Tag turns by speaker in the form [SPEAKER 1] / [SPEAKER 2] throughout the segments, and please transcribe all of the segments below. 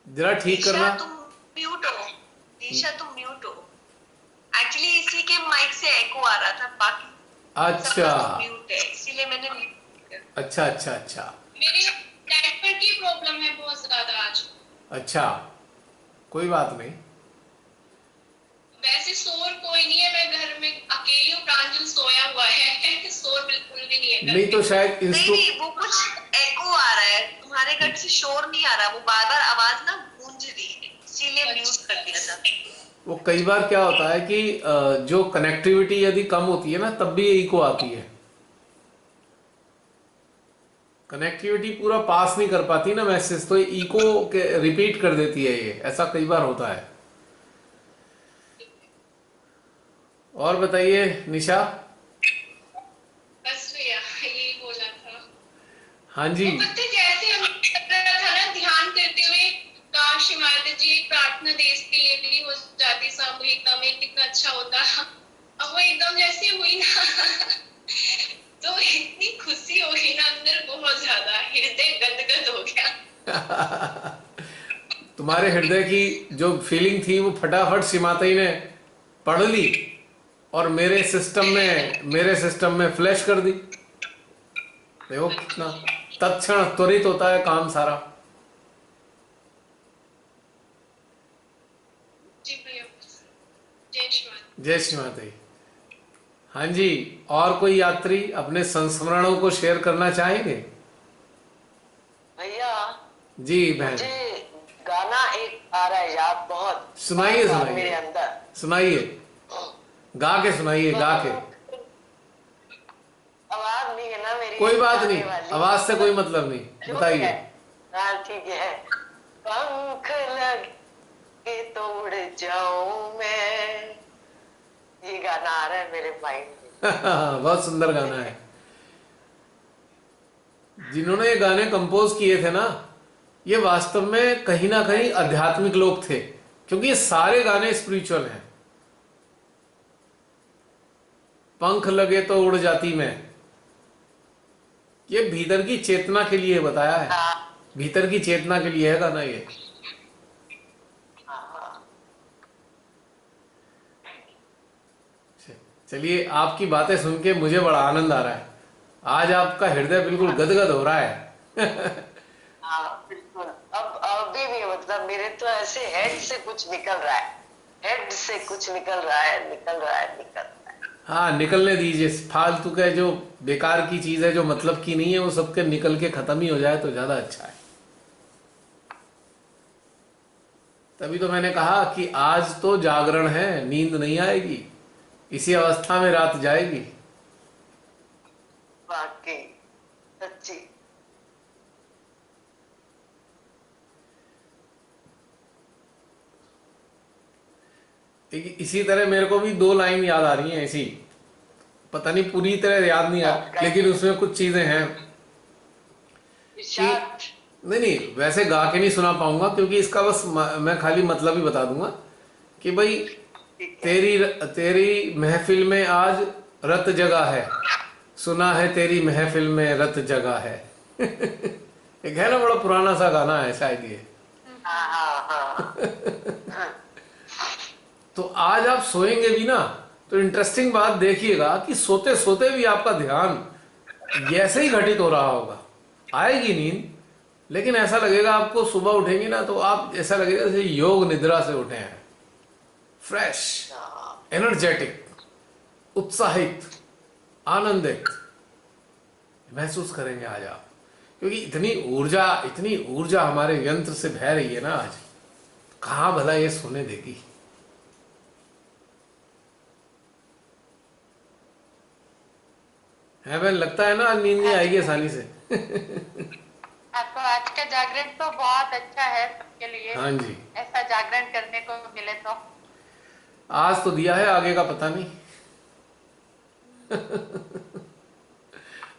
[SPEAKER 1] जरा ठीक
[SPEAKER 2] ईशा
[SPEAKER 1] करना।
[SPEAKER 2] तुम म्यूट हो। ईशा तुम म्यूट हो। एक्चुअली इसी के माइक से एको आ रहा था, बाकी
[SPEAKER 1] अच्छा
[SPEAKER 2] सबका तो म्यूट है, इसीलिए मैंने म्यूट कर दिया।
[SPEAKER 1] अच्छा अच्छा अच्छा।
[SPEAKER 3] मेरे नेटवर्क की प्रॉब्लम है बहुत ज्यादा आज।
[SPEAKER 1] अच्छा, कोई बात नहीं।
[SPEAKER 3] वैसे शोर कोई नहीं है, मैं घर में अकेली हूँ, प्रांजल सोया हुआ है। शोर बिल्कुल भी नहीं है घर
[SPEAKER 1] नहीं
[SPEAKER 3] में।
[SPEAKER 1] तो शायद
[SPEAKER 2] नहीं
[SPEAKER 1] इंस्ट्रू
[SPEAKER 2] नहीं, वो कुछ एको आ रहा है, तुम्हारे घर से शोर नहीं आ रहा, वो बार बार आवाज ना गूंज रही है, इसीलिए म्यूट कर दिया था।
[SPEAKER 1] वो कई बार क्या होता है कि जो कनेक्टिविटी यदि कम होती है ना तब भी इको आती है। कनेक्टिविटी पूरा पास नहीं कर पाती ना मैसेज, तो इको के रिपीट कर देती है, ये ऐसा कई बार होता है। और बताइए निशा।
[SPEAKER 3] बस भैया यही बोला था।
[SPEAKER 1] हाँ जी।
[SPEAKER 3] वो पता है, जैसे हम कर रहा था ना ध्यान करते हुए, काश माता जी एक प्रार्थना देश के लिए भी हो जाती सामूहिकता में, कितना अच्छा होता। अब वो एकदम जैसे हुई ना तो इतनी खुशी हो गई ना अंदर, बहुत ज्यादा हृदय गदगद हो गया।
[SPEAKER 1] तुम्हारे हृदय की जो फीलिंग थी वो फटाफट सिमाताई ने पढ़ ली और मेरे सिस्टम में फ्लैश कर दी। देखो कितना तत्क्षण त्वरित होता है काम सारा।
[SPEAKER 3] जी भैया, जय श्री माता।
[SPEAKER 1] जय श्री माता। हाँ जी। और कोई यात्री अपने संस्मरणों को शेयर करना चाहेंगे?
[SPEAKER 4] भैया
[SPEAKER 1] जी बहन।
[SPEAKER 4] मुझे गाना एक आ रहा है याद, बहुत
[SPEAKER 1] सुनाइए
[SPEAKER 4] बार
[SPEAKER 1] सुनाइए
[SPEAKER 4] मेरे अंदर।
[SPEAKER 1] सुनाइए, गा के सुनाइए, गा के।
[SPEAKER 4] आवाज नहीं है ना मेरी
[SPEAKER 1] कोई बात नहीं,
[SPEAKER 4] गाने वाली।
[SPEAKER 1] आवाज से कोई मतलब नहीं,
[SPEAKER 4] जो भी है,
[SPEAKER 1] बताइए।
[SPEAKER 4] हाँ ठीक है। पंख लगे तो उड़ जाऊं मैं, ये गाना आ रहा है मेरे माइंड में।
[SPEAKER 1] बहुत सुंदर गाना है। जिन्होंने ये गाने कंपोज किए थे ना, ये वास्तव में कहीं ना
[SPEAKER 4] हाँ
[SPEAKER 1] कहीं
[SPEAKER 4] जी।
[SPEAKER 1] आध्यात्मिक लोग थे, क्योंकि ये सारे गाने स्पिरिचुअल हैं। पंख लगे तो उड़ जाती मैं, ये भीतर की चेतना के लिए बताया है।
[SPEAKER 4] हाँ
[SPEAKER 1] भीतर की चेतना के लिए है गाना ये।
[SPEAKER 4] हाँ।
[SPEAKER 1] चलिए, आपकी बातें सुन के मुझे बड़ा आनंद आ रहा है। आज आपका हृदय बिल्कुल गदगद हो रहा है।
[SPEAKER 4] हाँ बिल्कुल। अब अभी भी मतलब मेरे तो ऐसे हेड से कुछ निकल रहा है, हेड से कुछ निकल रहा है, निकल रहा है, निकल रहा है।
[SPEAKER 1] हाँ, निकलने दीजिए। फालतू का जो बेकार की चीज है, जो मतलब की नहीं है, वो सबके निकल के खत्म ही हो जाए तो ज्यादा अच्छा है। तभी तो मैंने कहा कि आज तो जागरण है, नींद नहीं आएगी, इसी अवस्था में रात जाएगी।
[SPEAKER 4] वाकई सच्ची।
[SPEAKER 1] इसी तरह मेरे को भी दो लाइन याद आ रही हैं ऐसी, पता नहीं पूरी तरह याद नहीं आ, लेकिन उसमें कुछ चीजें हैं कि
[SPEAKER 4] विशाल।
[SPEAKER 1] नहीं नहीं, वैसे गा के नहीं सुना पाऊंगा, क्योंकि इसका बस मैं खाली मतलब ही बता दूंगा कि भाई
[SPEAKER 4] ठीक है।
[SPEAKER 1] तेरी तेरी महफिल में आज रत जगा है, सुना है तेरी महफिल में रत जगा है। एक है ना, बड़ा पुराना सा गाना है शायद ये।
[SPEAKER 4] हाँ हाँ हाँ हाँ।
[SPEAKER 1] तो आज आप सोएंगे भी ना, तो इंटरेस्टिंग बात देखिएगा कि सोते सोते भी आपका ध्यान ऐसे ही घटित हो रहा होगा। आएगी नींद, लेकिन ऐसा लगेगा आपको, सुबह उठेंगे ना तो आप ऐसा लगेगा जैसे योग निद्रा से उठे हैं, फ्रेश, एनर्जेटिक, उत्साहित, आनंदित महसूस करेंगे आज आप। क्योंकि इतनी ऊर्जा हमारे यंत्र से बह रही है ना आज, कहाँ भला ये सोने देगी। है बहन, लगता है ना आज नींद नहीं आएगी आसानी से।
[SPEAKER 5] आपको आज का जागरण तो बहुत अच्छा है सबके लिए।
[SPEAKER 1] हाँ जी।
[SPEAKER 5] ऐसा जागरण करने को मिले तो।
[SPEAKER 1] आज तो दिया है, आगे का पता नहीं।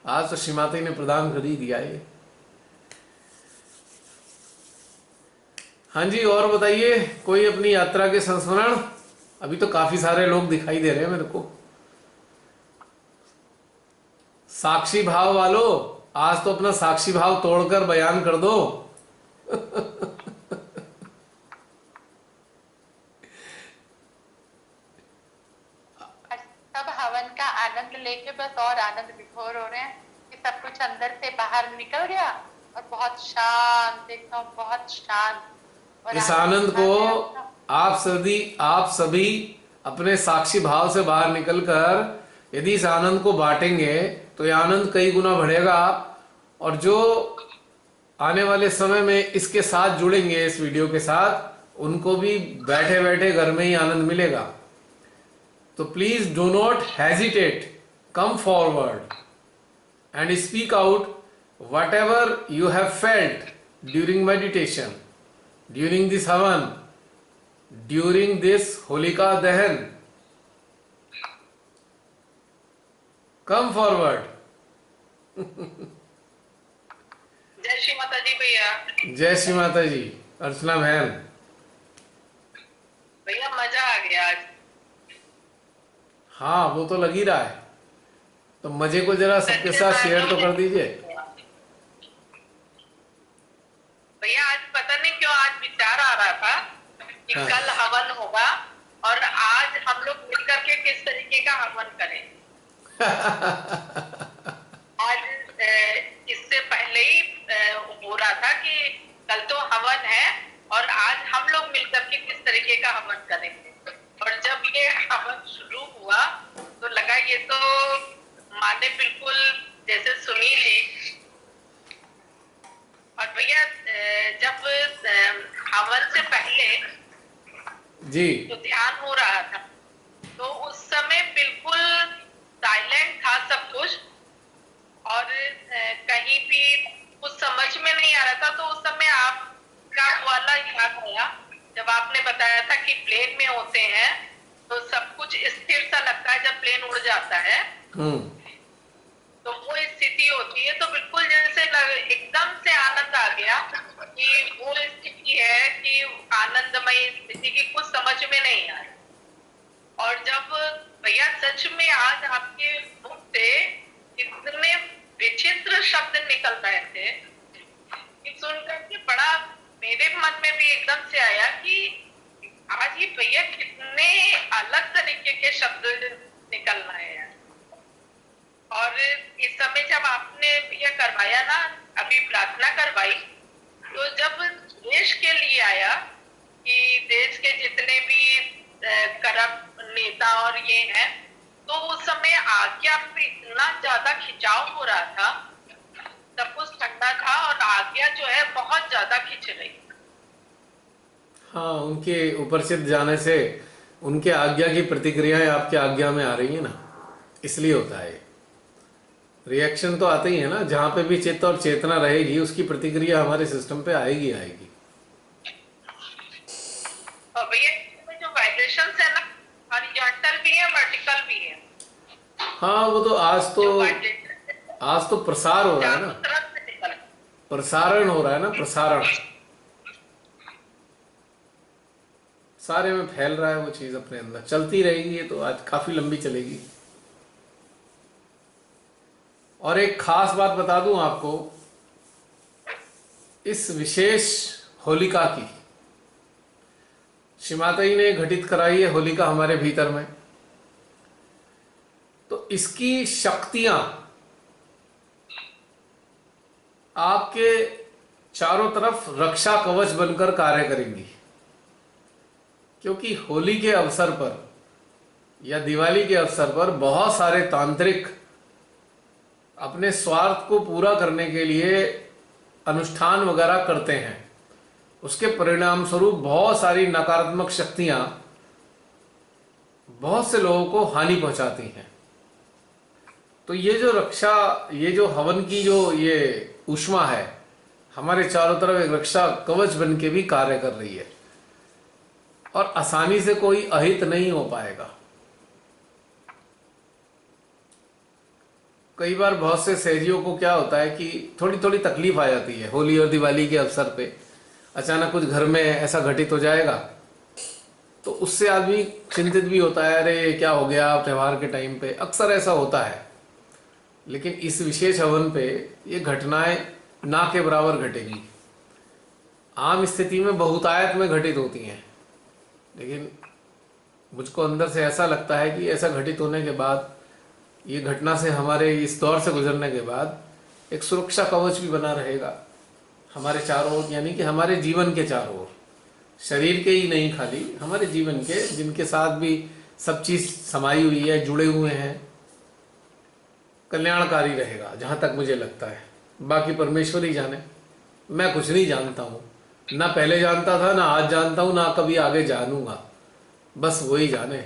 [SPEAKER 1] आज तो श्रीमाता ने प्रदान कर ही दिया है। हाँ जी, और बताइए कोई अपनी यात्रा के संस्मरण। अभी तो काफी सारे लोग दिखाई दे रहे हैं मेरे को। साक्षी भाव वालों, आज तो अपना साक्षी भाव तोड़कर बयान कर दो।
[SPEAKER 5] लेके बस और आनंद विभोर हो रहे हैं कि सब कुछ अंदर से बाहर निकल गया और बहुत शांत, एकदम बहुत शांत। और
[SPEAKER 1] इस आनंद को आप सभी अपने साक्षी भाव से बाहर निकलकर यदि इस आनंद को बांटेंगे तो ये आनंद कई गुना बढ़ेगा, और जो आने वाले समय में इसके साथ जुड़ेंगे, इस वीडियो के साथ, उनको भी बैठे बैठे घर में ही आनंद मिलेगा। तो please do not hesitate, come forward and speak out whatever you have felt during meditation, during this havan, during this holika dahan. Come forward.
[SPEAKER 2] जय श्री माता जी भैया।
[SPEAKER 1] जय श्री माता जी। अर्चना बहन,
[SPEAKER 2] भैया मजा आ गया आज।
[SPEAKER 1] हाँ वो तो लग ही रहा है, तो मजे को जरा सबके साथ शेयर तो कर दीजिए।
[SPEAKER 2] भैया आज पता नहीं क्यों आज विचार आ रहा था कि
[SPEAKER 1] हाँ।
[SPEAKER 2] कल हवन होगा और आज हम लोग मिलकर के किस तरीके का हवन करें। आज इससे पहले ही हो रहा था कि कल तो हवन है और आज हम लोग मिलकर के किस तरीके का हवन करेंगे, और जब ये हवन शुरू हुआ तो लगा ये तो माने बिल्कुल जैसे सुनी ली। और भैया जब हवन से पहले
[SPEAKER 1] जी
[SPEAKER 2] जो ध्यान हो रहा था तो उस समय बिल्कुल साइलेंट था सब कुछ, और कहीं भी कुछ समझ में नहीं आ रहा था। तो उस समय आपका वाला याद आया जब आपने बताया था कि प्लेन में होते हैं तो सब कुछ स्थिर सा लगता है जब प्लेन उड़ जाता है, तो वो स्थिति होती है। तो बिल्कुल जैसे एकदम से आनंद आ गया कि वो स्थिति है कि आनंदमय स्थिति की कुछ समझ में नहीं आई। और जब भैया सच में आज आपके मुख से इतने विचित्र शब्द निकल रहे थे कि सुनकर के बड़ा मेरे मन में भी एकदम से आया कि आज ये भैया कितने अलग तरीके के शब्द निकल रहे हैं। और इस समय जब आपने ये करवाया ना, अभी प्रार्थना करवाई, तो जब देश के लिए आया कि देश के जितने भी करप्ट नेता और ये हैं, तो उस समय आज्ञा पे इतना ज्यादा खिंचाव हो रहा था, सब कुछ ठंडा था और आज्ञा जो है बहुत ज्यादा खिंच रही।
[SPEAKER 1] हाँ, उनके उपस्थित जाने से उनके आज्ञा की प्रतिक्रियाएं आपके आज्ञा में आ रही है ना, इसलिए होता है। रिएक्शन तो आते ही है ना, जहां पे भी चित्त और चेतना रहेगी उसकी प्रतिक्रिया हमारे सिस्टम पे आएगी आएगी।
[SPEAKER 2] और भैया इसमें जो वाइब्रेशंस है ना, हॉरिजॉन्टल भी है, वर्टिकल भी है।
[SPEAKER 1] हाँ वो तो आज तो प्रसार हो रहा है ना,
[SPEAKER 2] चारों तरफ से निकल
[SPEAKER 1] प्रसारण हो रहा है ना, प्रसारण सारे में फैल रहा है वो चीज, अपने अंदर चलती रहेगी। ये तो आज काफी लंबी चलेगी। और एक खास बात बता दूं आपको, इस विशेष होलिका की श्री माता जी ने घटित कराई है होलिका हमारे भीतर में, तो इसकी शक्तियां आपके चारों तरफ रक्षा कवच बनकर कार्य करेंगी। क्योंकि होली के अवसर पर या दिवाली के अवसर पर बहुत सारे तांत्रिक अपने स्वार्थ को पूरा करने के लिए अनुष्ठान वगैरह करते हैं। उसके परिणाम स्वरूप बहुत सारी नकारात्मक शक्तियां बहुत से लोगों को हानि पहुंचाती हैं। तो ये जो रक्षा, ये जो हवन की जो ये ऊष्मा है, हमारे चारों तरफ एक रक्षा कवच बन के भी कार्य कर रही है, और आसानी से कोई अहित नहीं हो पाएगा। कई बार बहुत से सहजियों को क्या होता है कि थोड़ी थोड़ी तकलीफ आ जाती है होली और दिवाली के अवसर पे, अचानक कुछ घर में ऐसा घटित हो जाएगा तो उससे आदमी चिंतित भी होता है, अरे क्या हो गया त्योहार के टाइम पे, अक्सर ऐसा होता है। लेकिन इस विशेष हवन पे ये घटनाएं ना के बराबर घटेंगी। आम स्थिति में बहुतायत में घटित होती हैं, लेकिन मुझको अंदर से ऐसा लगता है कि ऐसा घटित होने के बाद ये घटना से हमारे इस दौर से गुजरने के बाद एक सुरक्षा कवच भी बना रहेगा हमारे चारों ओर, यानी कि हमारे जीवन के चारों ओर, शरीर के ही नहीं खाली, हमारे जीवन के, जिनके साथ भी सब चीज समाई हुई है, जुड़े हुए हैं, कल्याणकारी रहेगा जहां तक मुझे लगता है। बाकी परमेश्वर ही जाने, मैं कुछ नहीं जानता हूँ, ना पहले जानता था, ना आज जानता हूँ, ना कभी आगे जानूंगा, बस वही जाने।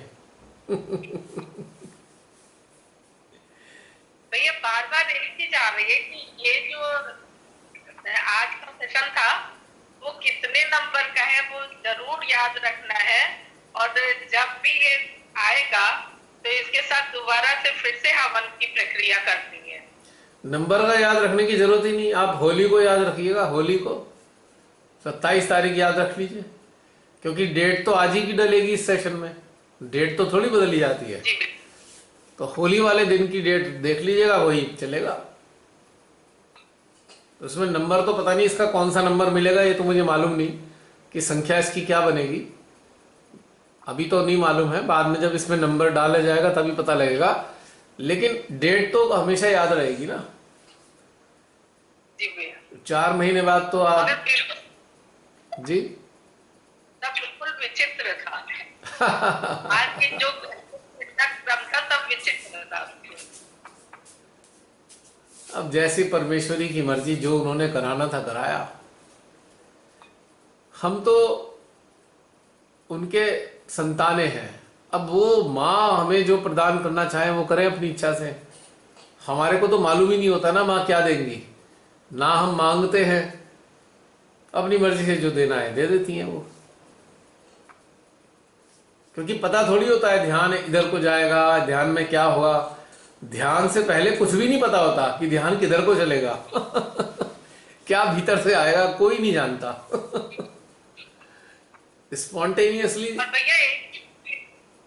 [SPEAKER 2] भैया बार बार एक चीज आ रही है कि ये जो आज का सेशन था वो कितने नंबर का है वो जरूर याद रखना है, और जब भी ये आएगा तो इसके साथ दोबारा से फिर से हवन की प्रक्रिया करनी है।
[SPEAKER 1] नंबर का याद रखने की जरूरत ही नहीं, आप होली को याद रखिएगा, होली को 27 तारीख याद रख लीजिए, क्योंकि डेट तो आज ही की डलेगी इस सेशन में, डेट तो थोड़ी बदली जाती है।
[SPEAKER 2] जी
[SPEAKER 1] तो होली वाले दिन की डेट देख लीजिएगा, वही चलेगा। उसमें नंबर तो पता नहीं इसका कौन सा नंबर मिलेगा, ये तो मुझे मालूम नहीं कि संख्या इसकी क्या बनेगी, अभी तो नहीं मालूम है, बाद में जब इसमें नंबर डाला जाएगा तभी पता लगेगा, लेकिन डेट तो हमेशा याद रहेगी ना।
[SPEAKER 2] जी भैया
[SPEAKER 1] 4 महीने बाद तो
[SPEAKER 2] मगर
[SPEAKER 1] आप
[SPEAKER 2] बिल्कुल
[SPEAKER 1] जी
[SPEAKER 2] सब बिल्कुल विचित्र था। आज की जो क्रम था सब विचित्र था।
[SPEAKER 1] अब जैसी परमेश्वरी की मर्जी, जो उन्होंने कराना था कराया, हम तो उनके संतानें हैं। अब वो माँ हमें जो प्रदान करना चाहे वो करें अपनी इच्छा से, हमारे को तो मालूम ही नहीं होता ना माँ क्या देंगी, ना हम मांगते हैं, अपनी मर्जी से जो देना है दे देती हैं वो, क्योंकि पता थोड़ी होता है ध्यान इधर को जाएगा, ध्यान में क्या होगा, ध्यान से पहले कुछ भी नहीं पता होता कि ध्यान किधर को चलेगा। क्या भीतर से आएगा कोई नहीं जानता। स्पॉन्टेनियसली।
[SPEAKER 2] और भैया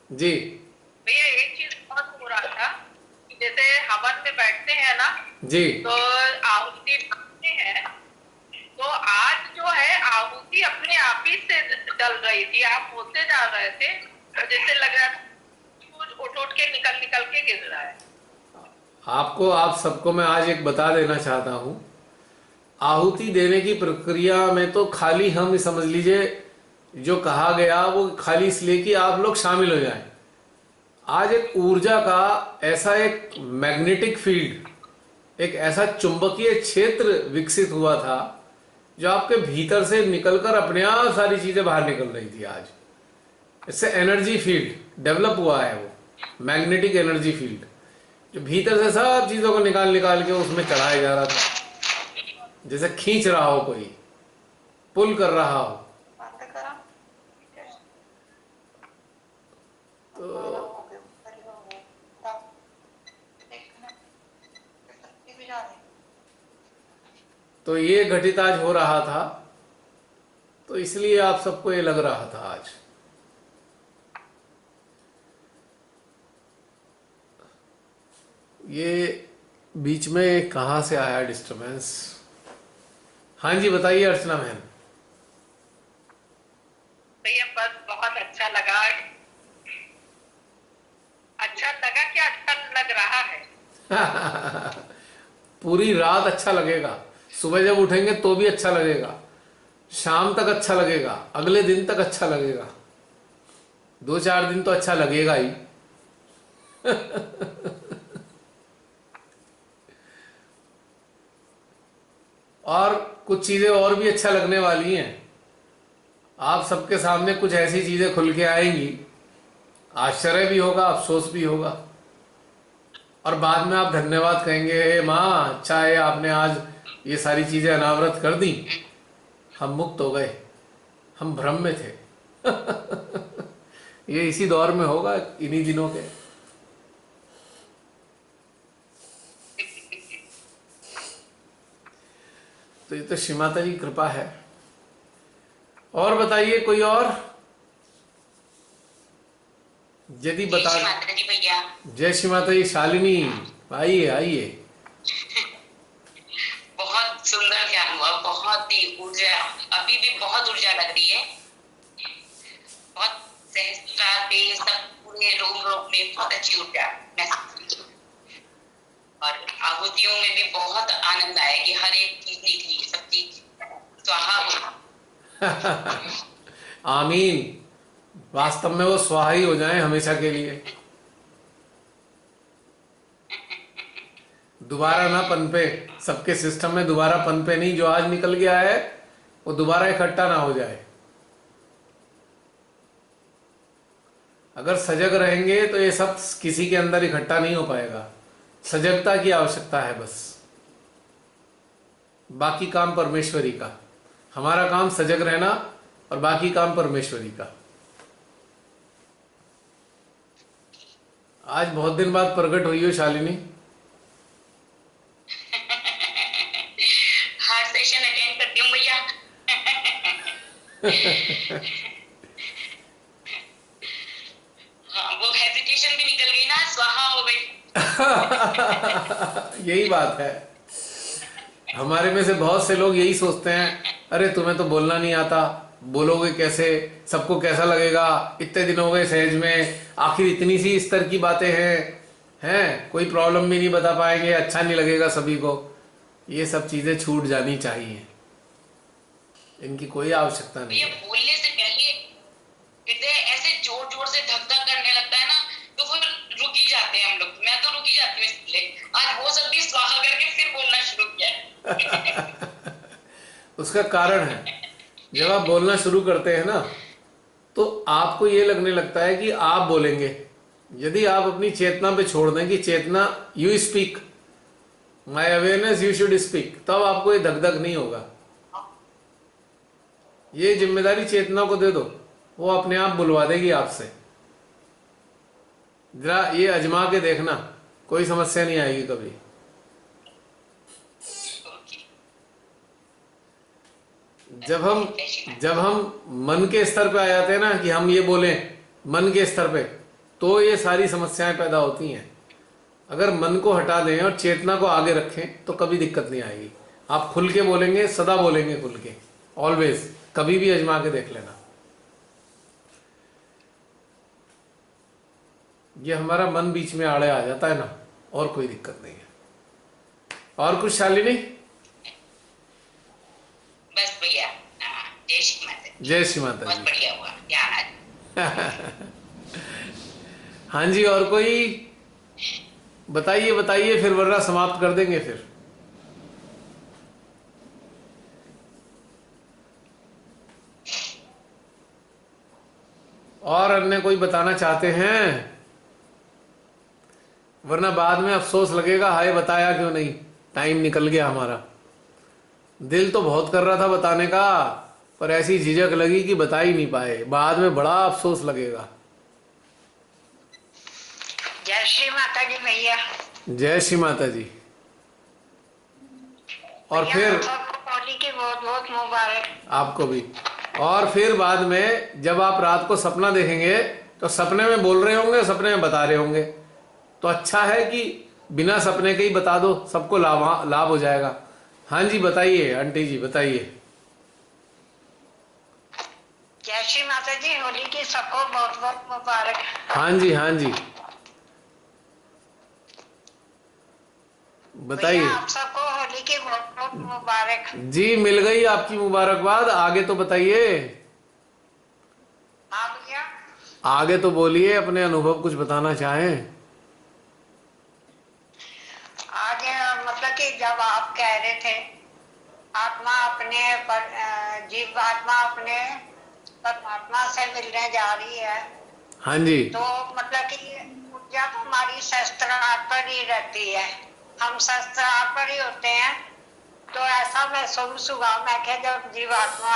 [SPEAKER 1] जी
[SPEAKER 2] एक चीज बहुत हो रहा था कि जैसे हवन में बैठते हैं ना
[SPEAKER 1] जी
[SPEAKER 2] तो आहुति डालते हैं, तो आज जो है आहुति अपने आप ही से डल रही थी, आप होते जा रहे थे तो जैसे लग रहा था कुछ उठ के निकल के गिर रहा है।
[SPEAKER 1] आपको, आप सबको मैं आज एक बता देना चाहता हूं, आहुति देने की प्रक्रिया में तो खाली हम समझ लीजिए जो कहा गया वो खाली इसलिए कि आप लोग शामिल हो जाएं। आज एक ऊर्जा का ऐसा एक मैग्नेटिक फील्ड, एक ऐसा चुंबकीय क्षेत्र विकसित हुआ था जो आपके भीतर से निकलकर अपने आप सारी चीजें बाहर निकल रही थी। आज इससे एनर्जी फील्ड डेवलप हुआ है, वो मैग्नेटिक एनर्जी फील्ड जो भीतर से सब चीजों को निकाल के उसमें चढ़ाया जा रहा था, जैसे खींच रहा हो कोई, पुल कर रहा हो। तो ये घटित आज हो रहा था, तो इसलिए आप सबको ये लग रहा था आज। ये बीच में कहाँ से आया डिस्टरबेंस? हाँ जी बताइए अर्चना बहन।
[SPEAKER 2] भैया बस बहुत अच्छा लगा कि अच्छा लग रहा है।
[SPEAKER 1] पूरी रात अच्छा लगेगा, सुबह जब उठेंगे तो भी अच्छा लगेगा, शाम तक अच्छा लगेगा, अगले दिन तक अच्छा लगेगा, 2-4 दिन तो अच्छा लगेगा ही। और कुछ चीजें और भी अच्छा लगने वाली हैं, आप सबके सामने कुछ ऐसी चीजें खुल के आएंगी, आश्चर्य भी होगा, अफसोस भी होगा, और बाद में आप धन्यवाद कहेंगे, हे माँ अच्छा है आपने आज ये सारी चीजें अनावृत कर दी, हम मुक्त हो गए, हम भ्रम में थे। ये इसी दौर में होगा, इन्हीं दिनों के। तो ये तो श्री माता की कृपा है। और बताइए कोई और यदि बता।
[SPEAKER 3] भैया
[SPEAKER 1] जय श्री माता जी। शालिनी आइए आइए।
[SPEAKER 3] बहुत सुंदर ज्ञान हुआ, बहुत ही ऊर्जा, अभी भी बहुत ऊर्जा लग रही है, बहुत सहजता पे सब पूरे रोम में बहुत अच्छी ऊर्जा महसूस।
[SPEAKER 6] और आहुतियों में भी बहुत आनंद आया कि हर एक चीज निकली, सब चीज स्वाहा हुई।
[SPEAKER 1] आमीन। वास्तव में वो स्वाहा ही हो जाए हमेशा के लिए, दोबारा ना पनपे, सबके सिस्टम में दोबारा पनपे नहीं। जो आज निकल गया है वो दोबारा इकट्ठा ना हो जाए। अगर सजग रहेंगे तो ये सब किसी के अंदर इकट्ठा नहीं हो पाएगा। सजगता की आवश्यकता है बस, बाकी काम परमेश्वरी का। हमारा काम सजग रहना और बाकी काम परमेश्वरी का। आज बहुत दिन बाद प्रकट हुई हो शालिनी।
[SPEAKER 6] हर सेशन अटेंड करती हूँ भैया। हाँ, वो हेजिटेशन भी निकल गई ना, स्वाहा हो गई।
[SPEAKER 1] यही बात है। हमारे में से बहुत से लोग यही सोचते हैं, अरे तुम्हें तो बोलना नहीं आता, बोलोगे कैसे, सबको कैसा लगेगा, इतने दिन हो गए सहज में, आखिर इतनी सी स्तर की बातें हैं, कोई प्रॉब्लम भी नहीं बता पाएंगे, अच्छा नहीं लगेगा सभी को। ये सब चीजें छूट जानी चाहिए, इनकी कोई आवश्यकता नहीं
[SPEAKER 6] ये
[SPEAKER 1] है।
[SPEAKER 6] बोलने से पहले हृदय ऐसे जोर जोर से धक धक करने लगता है ना, तो फिर रुक ही जाते हैं हम लोग। मैं तो रुक ही जाती हूँ, इसलिए आज वो सब भी स्वाहा करके फिर बोलना शुरू किया।
[SPEAKER 1] उसका कारण है, जब आप बोलना शुरू करते हैं ना तो आपको ये लगने लगता है कि आप बोलेंगे। यदि आप अपनी चेतना पे छोड़ दें कि चेतना you speak, my awareness you should speak, तब आपको ये धक धक नहीं होगा। ये जिम्मेदारी चेतना को दे दो, वो अपने आप बुलवा देगी आपसे। जरा ये अजमा के देखना, कोई समस्या नहीं आएगी कभी। जब हम मन के स्तर पे आ जाते हैं ना कि हम ये बोलें मन के स्तर पे, तो ये सारी समस्याएं पैदा होती हैं। अगर मन को हटा दें और चेतना को आगे रखें तो कभी दिक्कत नहीं आएगी। आप खुल के बोलेंगे, सदा बोलेंगे खुल के, ऑलवेज। कभी भी अजमा के देख लेना। ये हमारा मन बीच में आड़े आ जाता है ना, और कोई दिक्कत नहीं है। और कुछ शालिनी?
[SPEAKER 6] बस भैया, जय श्री माता जी।
[SPEAKER 1] जय श्री माता
[SPEAKER 6] बहुत
[SPEAKER 1] जी।
[SPEAKER 6] बढ़िया हुआ ज्ञान आज।
[SPEAKER 1] हाँ जी, और कोई बताइए बताइए, फिर वरना समाप्त कर देंगे फिर। और अन्य कोई बताना चाहते हैं? वरना बाद में अफसोस लगेगा, हाय बताया क्यों नहीं, टाइम निकल गया हमारा। दिल तो बहुत कर रहा था बताने का, पर ऐसी झिझक लगी कि बता ही नहीं पाए, बाद में बड़ा अफसोस लगेगा।
[SPEAKER 7] जय श्री माता जी भैया।
[SPEAKER 1] जय श्री माता जी। और फिर
[SPEAKER 7] होली की बहुत बहुत मुबारक।
[SPEAKER 1] आपको भी। और फिर बाद में जब आप रात को सपना देखेंगे तो सपने में बोल रहे होंगे, सपने में बता रहे होंगे, तो अच्छा है कि बिना सपने के ही बता दो, सबको लाभ हो जाएगा। हाँ जी बताइए आंटी जी, बताइए।
[SPEAKER 7] जय श्री माता जी, होली की सबको बहुत बहुत मुबारक।
[SPEAKER 1] हाँ जी हाँ जी बताइए।
[SPEAKER 7] भैया आप सबको होली की बहुत बहुत मुबारक।
[SPEAKER 1] जी मिल गई आपकी मुबारकबाद, आगे तो बताइए।
[SPEAKER 7] हाँ भैया,
[SPEAKER 1] आगे तो बोलिए, अपने अनुभव कुछ बताना चाहें।
[SPEAKER 7] आज मतलब कि जब आप कह रहे थे आत्मा अपने जीव आत्मा अपने परमात्मा से मिलने जा रही है,
[SPEAKER 1] हाँ जी।
[SPEAKER 7] तो मतलब कि ऊर्जा तो हमारी शस्त्रार्थ पर ही रहती है, हम शस्त्रार्थ पर ही होते हैं। तो ऐसा महसूस हुआ, मैं क्या जब जीवात्मा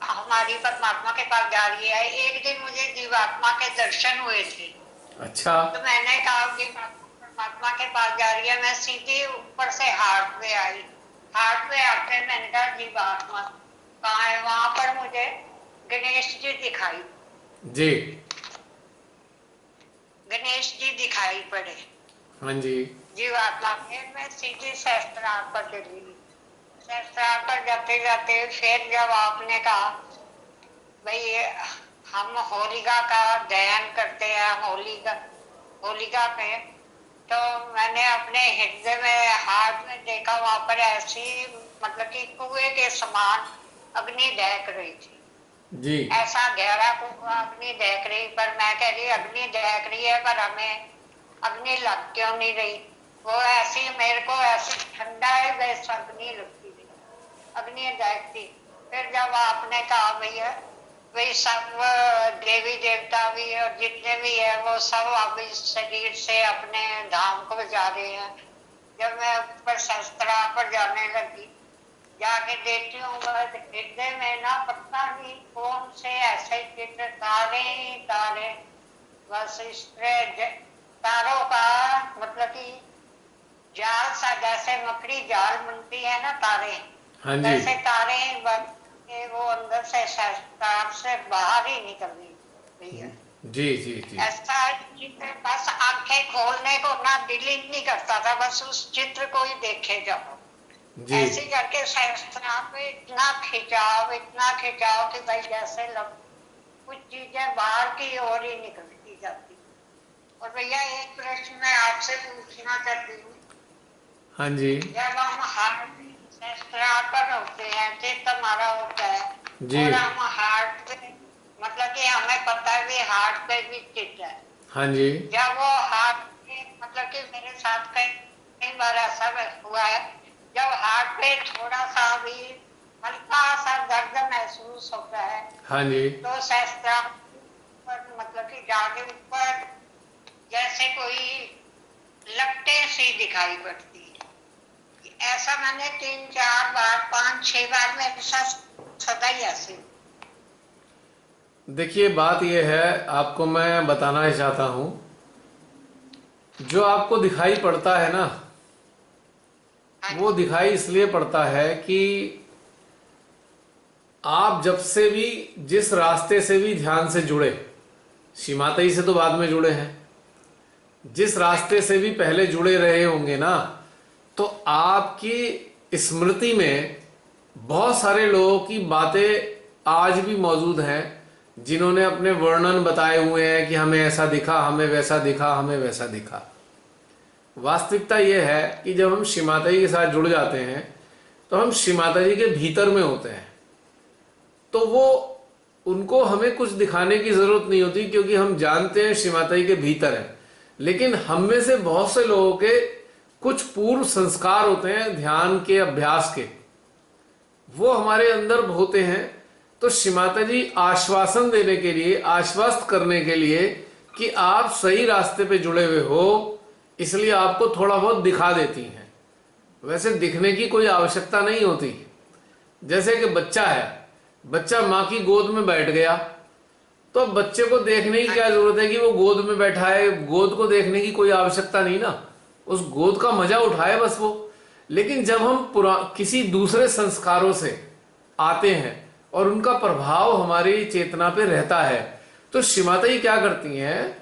[SPEAKER 7] हमारी परमात्मा के पास जा रही है, एक दिन मुझे जीवात्मा के दर्शन हुए थे।
[SPEAKER 1] अच्छा।
[SPEAKER 7] तो मैंने कहा कि परमात्मा के पास जा रही है, मैं सीधी ऊपर से हार्ट पे आई। हार्ट पे आके मैंने कहा जीवात्मा कहाँ है, वहां पर मुझे गणेश जी दिखाई।
[SPEAKER 1] जी।
[SPEAKER 7] गणेश जी दिखाई पड़े
[SPEAKER 1] हाँ जी।
[SPEAKER 7] जीवात्मा में। मैं सीधी शस्त्रार्थ पर चली, शस्त्रार्थ पर जाते जाते फिर जब आपने कहा भाई हम होलिका का दहन करते हैं, होलिका पे, तो मैंने अपने हृदय में हाथ में देखा, वहां पर ऐसी मतलब कि कुएं के समान अग्नि दहक रही थी
[SPEAKER 1] जी
[SPEAKER 7] ऐसा गहरा कुआं अग्नि दहक रही। पर मैं कह रही अग्नि दहक रही है पर हमें अग्नि लग क्यों नहीं रही। वो ऐसी मेरे को ऐसी ठंडा है वैसे अग्नि लगती थी, अग्नि दहकती। फिर जब आपने कहा भैया वही सब देवी देवता भी और जितने भी है वो सब अब इस शरीर से अपने धाम को जा रहे हैं। जब मैं ऊपर शस्त्रा पर जाने लगी, जाके देखती हूँ हृदय में ना पता नहीं कौन से ऐसे चित्र तारे ही तारे, बस इस तारों का मतलब कि जाल सा, जैसे मकड़ी जाल बनती है ना तारे,
[SPEAKER 1] हाँ जी
[SPEAKER 7] वैसे तारे बन के वो अंदर से तार से बाहर ही निकल गई भैया।
[SPEAKER 1] जी जी जी
[SPEAKER 7] ऐसा चित्र बस आंखें खोलने को ना दिल ही नहीं करता था, बस उस चित्र को ही देखे जाओ।
[SPEAKER 1] जी
[SPEAKER 7] ऐसे करके सहस्त्रार पे इतना खिंचाव कि भाई जैसे लग कुछ चीजें बाहर की ओर ही निकलती जाती। और भैया एक प्रश्न मैं आपसे पूछना चाहती हूँ।
[SPEAKER 1] हाँ जी
[SPEAKER 7] जब हम हार्ट सहस्त्रार पर होते हैं, चित्त हमारा होता है
[SPEAKER 1] जी
[SPEAKER 7] और हम हार्ट पे मतलब कि हमें पता है भी हार्ट पे भी चित्त है।
[SPEAKER 1] हाँ जी
[SPEAKER 7] जब वो हार्ट पे मतलब कि मेरे साथ कई बार ऐसा हुआ है, जब हार्ट पे थोड़ा सा भी हल्का सा दर्द महसूस होता है
[SPEAKER 1] हाँ जी
[SPEAKER 7] तो सहस्त्रार पर मतलब कि जाके ऊपर जैसे कोई लपटें सी दिखाई पड़ती है। ऐसा मैंने 3-4 बार 5-6 बार मेरे साथ सदा ही ऐसे।
[SPEAKER 1] देखिए बात यह है, आपको मैं बताना ही चाहता हूँ, जो आपको दिखाई पड़ता है ना वो दिखाई इसलिए पड़ता है कि आप जब से भी जिस रास्ते से भी ध्यान से जुड़े, श्रीमाता से तो बाद में जुड़े हैं, जिस रास्ते से भी पहले जुड़े रहे होंगे ना, तो आपकी स्मृति में बहुत सारे लोगों की बातें आज भी मौजूद हैं जिन्होंने अपने वर्णन बताए हुए हैं कि हमें ऐसा दिखा, हमें वैसा दिखा, हमें वैसा दिखा। वास्तविकता यह है कि जब हम श्री माता जी के साथ जुड़ जाते हैं तो हम श्री माता जी के भीतर में होते हैं, तो वो उनको हमें कुछ दिखाने की जरूरत नहीं होती क्योंकि हम जानते हैं श्री माता जी के भीतर है। लेकिन हम में से बहुत से लोगों के कुछ पूर्व संस्कार होते हैं ध्यान के अभ्यास के, वो हमारे अंदर होते हैं। तो श्री माता जी आश्वासन देने के लिए, आश्वस्त करने के लिए कि आप सही रास्ते पे जुड़े हुए हो, इसलिए आपको थोड़ा बहुत दिखा देती हैं। वैसे दिखने की कोई आवश्यकता नहीं होती। जैसे कि बच्चा है, बच्चा माँ की गोद में बैठ गया तो बच्चे को देखने की क्या जरूरत है कि वो गोद में बैठा है, गोद को देखने की कोई आवश्यकता नहीं ना, उस गोद का मजा उठाए बस वो। लेकिन जब हम किसी दूसरे संस्कारों से आते हैं और उनका प्रभाव हमारी चेतना पे रहता है, तो श्री माता जी क्या करती हैं,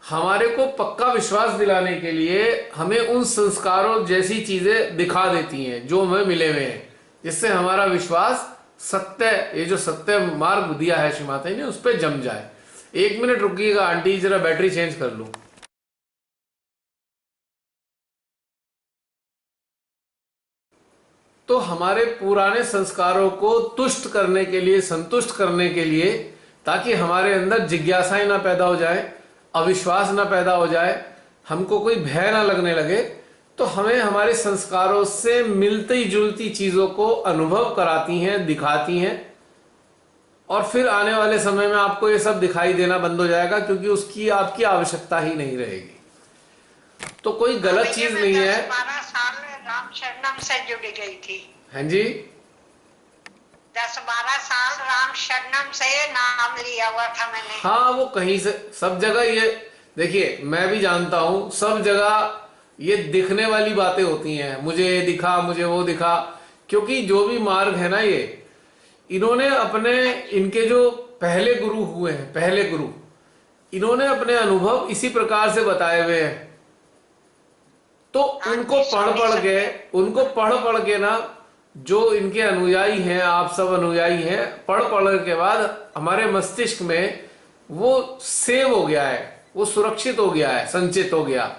[SPEAKER 1] हमारे को पक्का विश्वास दिलाने के लिए हमें उन संस्कारों जैसी चीजें दिखा देती हैं जो हमें मिले हुए हैं, जिससे हमारा विश्वास सत्य, ये जो सत्य मार्ग दिया है श्री माता जी ने, उस पर जम जाए। 1 मिनट रुकिएगा आंटी, जरा बैटरी चेंज कर लूं। तो हमारे पुराने संस्कारों को तुष्ट करने के लिए, संतुष्ट करने के लिए, ताकि हमारे अंदर जिज्ञासाएं ना पैदा हो जाए, अविश्वास ना पैदा हो जाए, हमको कोई भय ना लगने लगे, तो हमें हमारे संस्कारों से मिलती जुलती चीजों को अनुभव कराती हैं, दिखाती हैं। और फिर आने वाले समय में आपको ये सब दिखाई देना बंद हो जाएगा क्योंकि उसकी आपकी आवश्यकता ही नहीं रहेगी। तो कोई गलत चीज नहीं है।
[SPEAKER 7] 10-12 साल राम शरणम से जुड़ी गई थी।
[SPEAKER 1] हाँ जी,
[SPEAKER 7] 10-12 साल राम शरणम से नाम लिया हुआ था मैंने।
[SPEAKER 1] हाँ, वो कहीं से सब जगह ये देखिए, मैं भी जानता हूं सब जगह ये दिखने वाली बातें होती हैं, मुझे ये दिखा, मुझे वो दिखा, क्योंकि जो भी मार्ग है ना, ये इन्होंने अपने, इनके जो पहले गुरु हुए हैं, पहले गुरु, इन्होंने अपने अनुभव इसी प्रकार से बताए हुए हैं। तो उनको पढ़ पढ़ के ना, जो इनके अनुयायी हैं, आप सब अनुयायी हैं, पढ़ के बाद हमारे मस्तिष्क में वो सेव हो गया है, वो सुरक्षित हो गया है, संचित हो गया।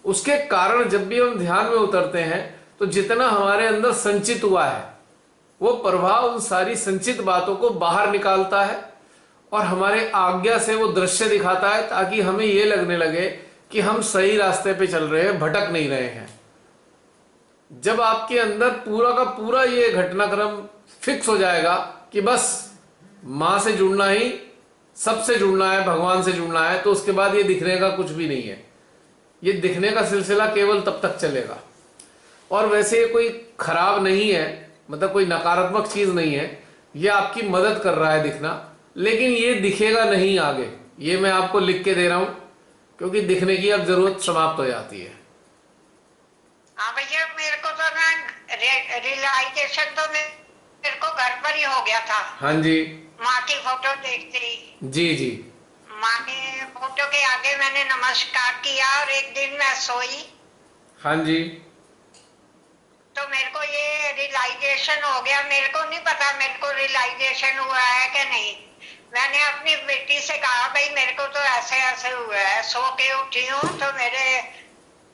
[SPEAKER 1] उसके कारण जब भी हम ध्यान में उतरते हैं तो जितना हमारे अंदर संचित हुआ है वो प्रभाव उन सारी संचित बातों को बाहर निकालता है और हमारे आज्ञा से वो दृश्य दिखाता है, ताकि हमें ये लगने लगे कि हम सही रास्ते पे चल रहे हैं, भटक नहीं रहे हैं। जब आपके अंदर पूरा का पूरा ये घटनाक्रम फिक्स हो जाएगा कि बस माँ से जुड़ना ही, सबसे जुड़ना है, भगवान से जुड़ना है, तो उसके बाद ये दिखने का कुछ भी नहीं है। ये दिखने का सिलसिला केवल तब तक चलेगा। और वैसे ये कोई खराब नहीं है, मतलब कोई नकारात्मक चीज नहीं है, ये आपकी मदद कर रहा है दिखना, लेकिन ये दिखेगा नहीं आगे। ये मैं आपको लिख के दे रहा हूं क्योंकि दिखने की अब जरूरत समाप्त हो जाती है।
[SPEAKER 7] हाँ भैया, मेरे को तो ना रियलाइजेशन तो मेरे को घर पर ही हो गया था।
[SPEAKER 1] हाँ जी,
[SPEAKER 7] माँ की फोटो देखते ही।
[SPEAKER 1] जी जी।
[SPEAKER 7] माँ के फोटो के आगे मैंने नमस्कार किया और एक दिन मैं सोई
[SPEAKER 1] हाँ जी।
[SPEAKER 7] तो मेरे को ये रियलाइजेशन हो गया। मेरे को नहीं पता मेरे को रियलाइजेशन हुआ है कि नहीं। मैंने अपनी बेटी से कहा, भाई मेरे को तो ऐसे ऐसे हुआ है, सो के उठी हूँ तो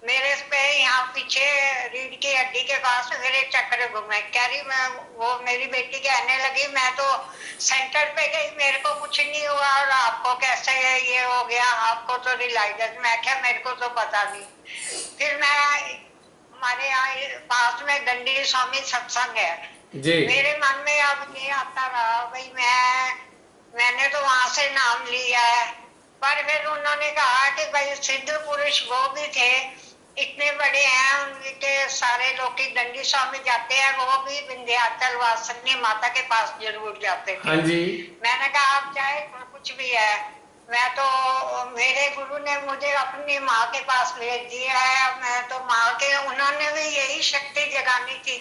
[SPEAKER 7] मेरे पे यहाँ पीछे रीढ़ की हड्डी के पास मेरे चक्कर घूमे। कह रही, मैं वो मेरी बेटी कहने लगी, मैं तो सेंटर पे गई, मेरे को कुछ नहीं हुआ और आपको कैसे ये हो गया, आपको तो रियलाइजेशन। मैं क्या, मेरे को तो पता नहीं। फिर मैं, हमारे यहाँ पास में दंडी स्वामी सत्संग है
[SPEAKER 1] जी।
[SPEAKER 7] मेरे मन में अब ये आता रहा, भाई मैंने तो वहां से नाम लिया है। पर फिर उन्होंने कहा कि भाई सिद्ध पुरुष वो भी थे, इतने बड़े हैं, उनके सारे लोग दंडी स्वामी जाते हैं, वो भी विंध्याचल वासनी माता के पास जरूर जाते थे।
[SPEAKER 1] हाँ जी।
[SPEAKER 7] मैंने कहा आप चाहे कुछ भी है, मैं तो, मेरे गुरु ने मुझे अपनी माँ के पास भेज दिया है, मैं तो माँ के, उन्होंने भी यही शक्ति जगानी थी।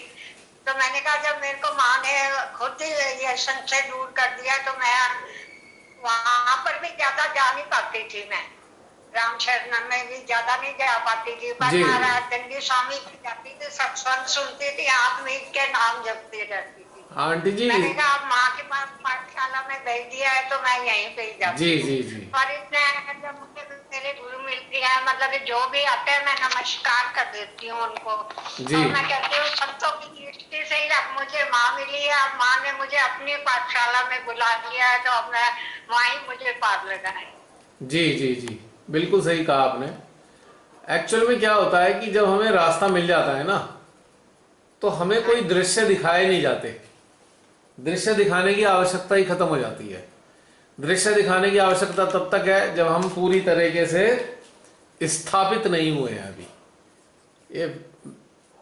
[SPEAKER 7] तो मैंने कहा जब मेरे को माँ ने खुद ही ये संशय दूर कर दिया तो मैं वहां पर भी ज्यादा जा नहीं पाती थी। मैं राम शरण में भी ज्यादा नहीं जा पाती थी, पर
[SPEAKER 1] जी।
[SPEAKER 7] महाराज दंडी स्वामी की जाती थी, सत्संग सुनती थी, आप मीट के नाम जपती रहती थी।
[SPEAKER 1] आंटी जी।
[SPEAKER 7] मैंने कहा आप माँ के पास पाठशाला में भेज दिया है तो मैं यहीं पे ही जाती
[SPEAKER 1] जी
[SPEAKER 7] हूँ।
[SPEAKER 1] जी जी।
[SPEAKER 7] और इतने जब मुझे मेरे गुरु मिलती है, मतलब कि जो भी आते हैं मैं नमस्कार कर देती हूँ उनको।
[SPEAKER 1] जी।
[SPEAKER 7] और मैं कहती हूँ संतों की दृष्टि से ही अब मुझे माँ मिली है, अब माँ ने मुझे अपनी पाठशाला में बुला लिया है, तो अब मैं वहीं मुझे पार लगाए।
[SPEAKER 1] जी जी जी, बिल्कुल सही कहा आपने। एक्चुअल में क्या होता है कि जब हमें रास्ता मिल जाता है ना, तो हमें कोई दृश्य दिखाए नहीं जाते। दृश्य दिखाने की आवश्यकता ही खत्म हो जाती है। दृश्य दिखाने की आवश्यकता तब तक है जब हम पूरी तरीके से स्थापित नहीं हुए हैं। अभी ये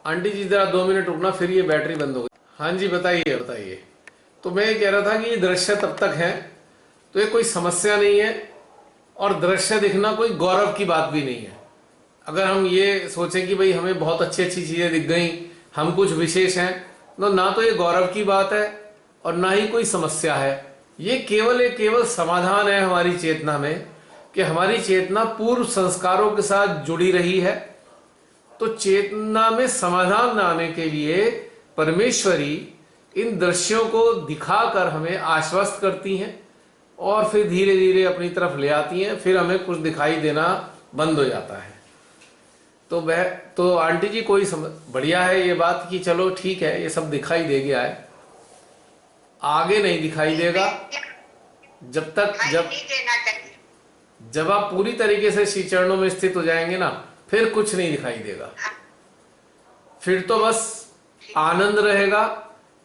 [SPEAKER 1] आंटी जी जरा 2 मिनट रुकना, फिर ये बैटरी बंद हो गई। हाँ जी, बताइए बताइए। तो मैं ये कह रहा था कि ये दृश्य तब तक है तो ये कोई समस्या नहीं है, और दृश्य दिखना कोई गौरव की बात भी नहीं है। अगर हम ये सोचें कि भाई हमें बहुत अच्छी अच्छी चीजें दिख गई, हम कुछ विशेष हैं, तो ना तो ये गौरव की बात है और ना ही कोई समस्या है। ये केवल समाधान है हमारी चेतना में, कि हमारी चेतना पूर्व संस्कारों के साथ जुड़ी रही है। तो चेतना में समाधान लाने के लिए परमेश्वरी इन दृश्यों को दिखाकर हमें आश्वस्त करती हैं और फिर धीरे धीरे अपनी तरफ ले आती हैं। फिर हमें कुछ दिखाई देना बंद हो जाता है। तो आंटी जी कोई बढ़िया है ये बात कि चलो ठीक है, ये सब दिखाई दे गया है, आगे नहीं दिखाई देगा जब तक जब आप पूरी तरीके से श्री चरणों में स्थित हो जाएंगे ना, फिर कुछ नहीं दिखाई देगा। फिर तो बस आनंद रहेगा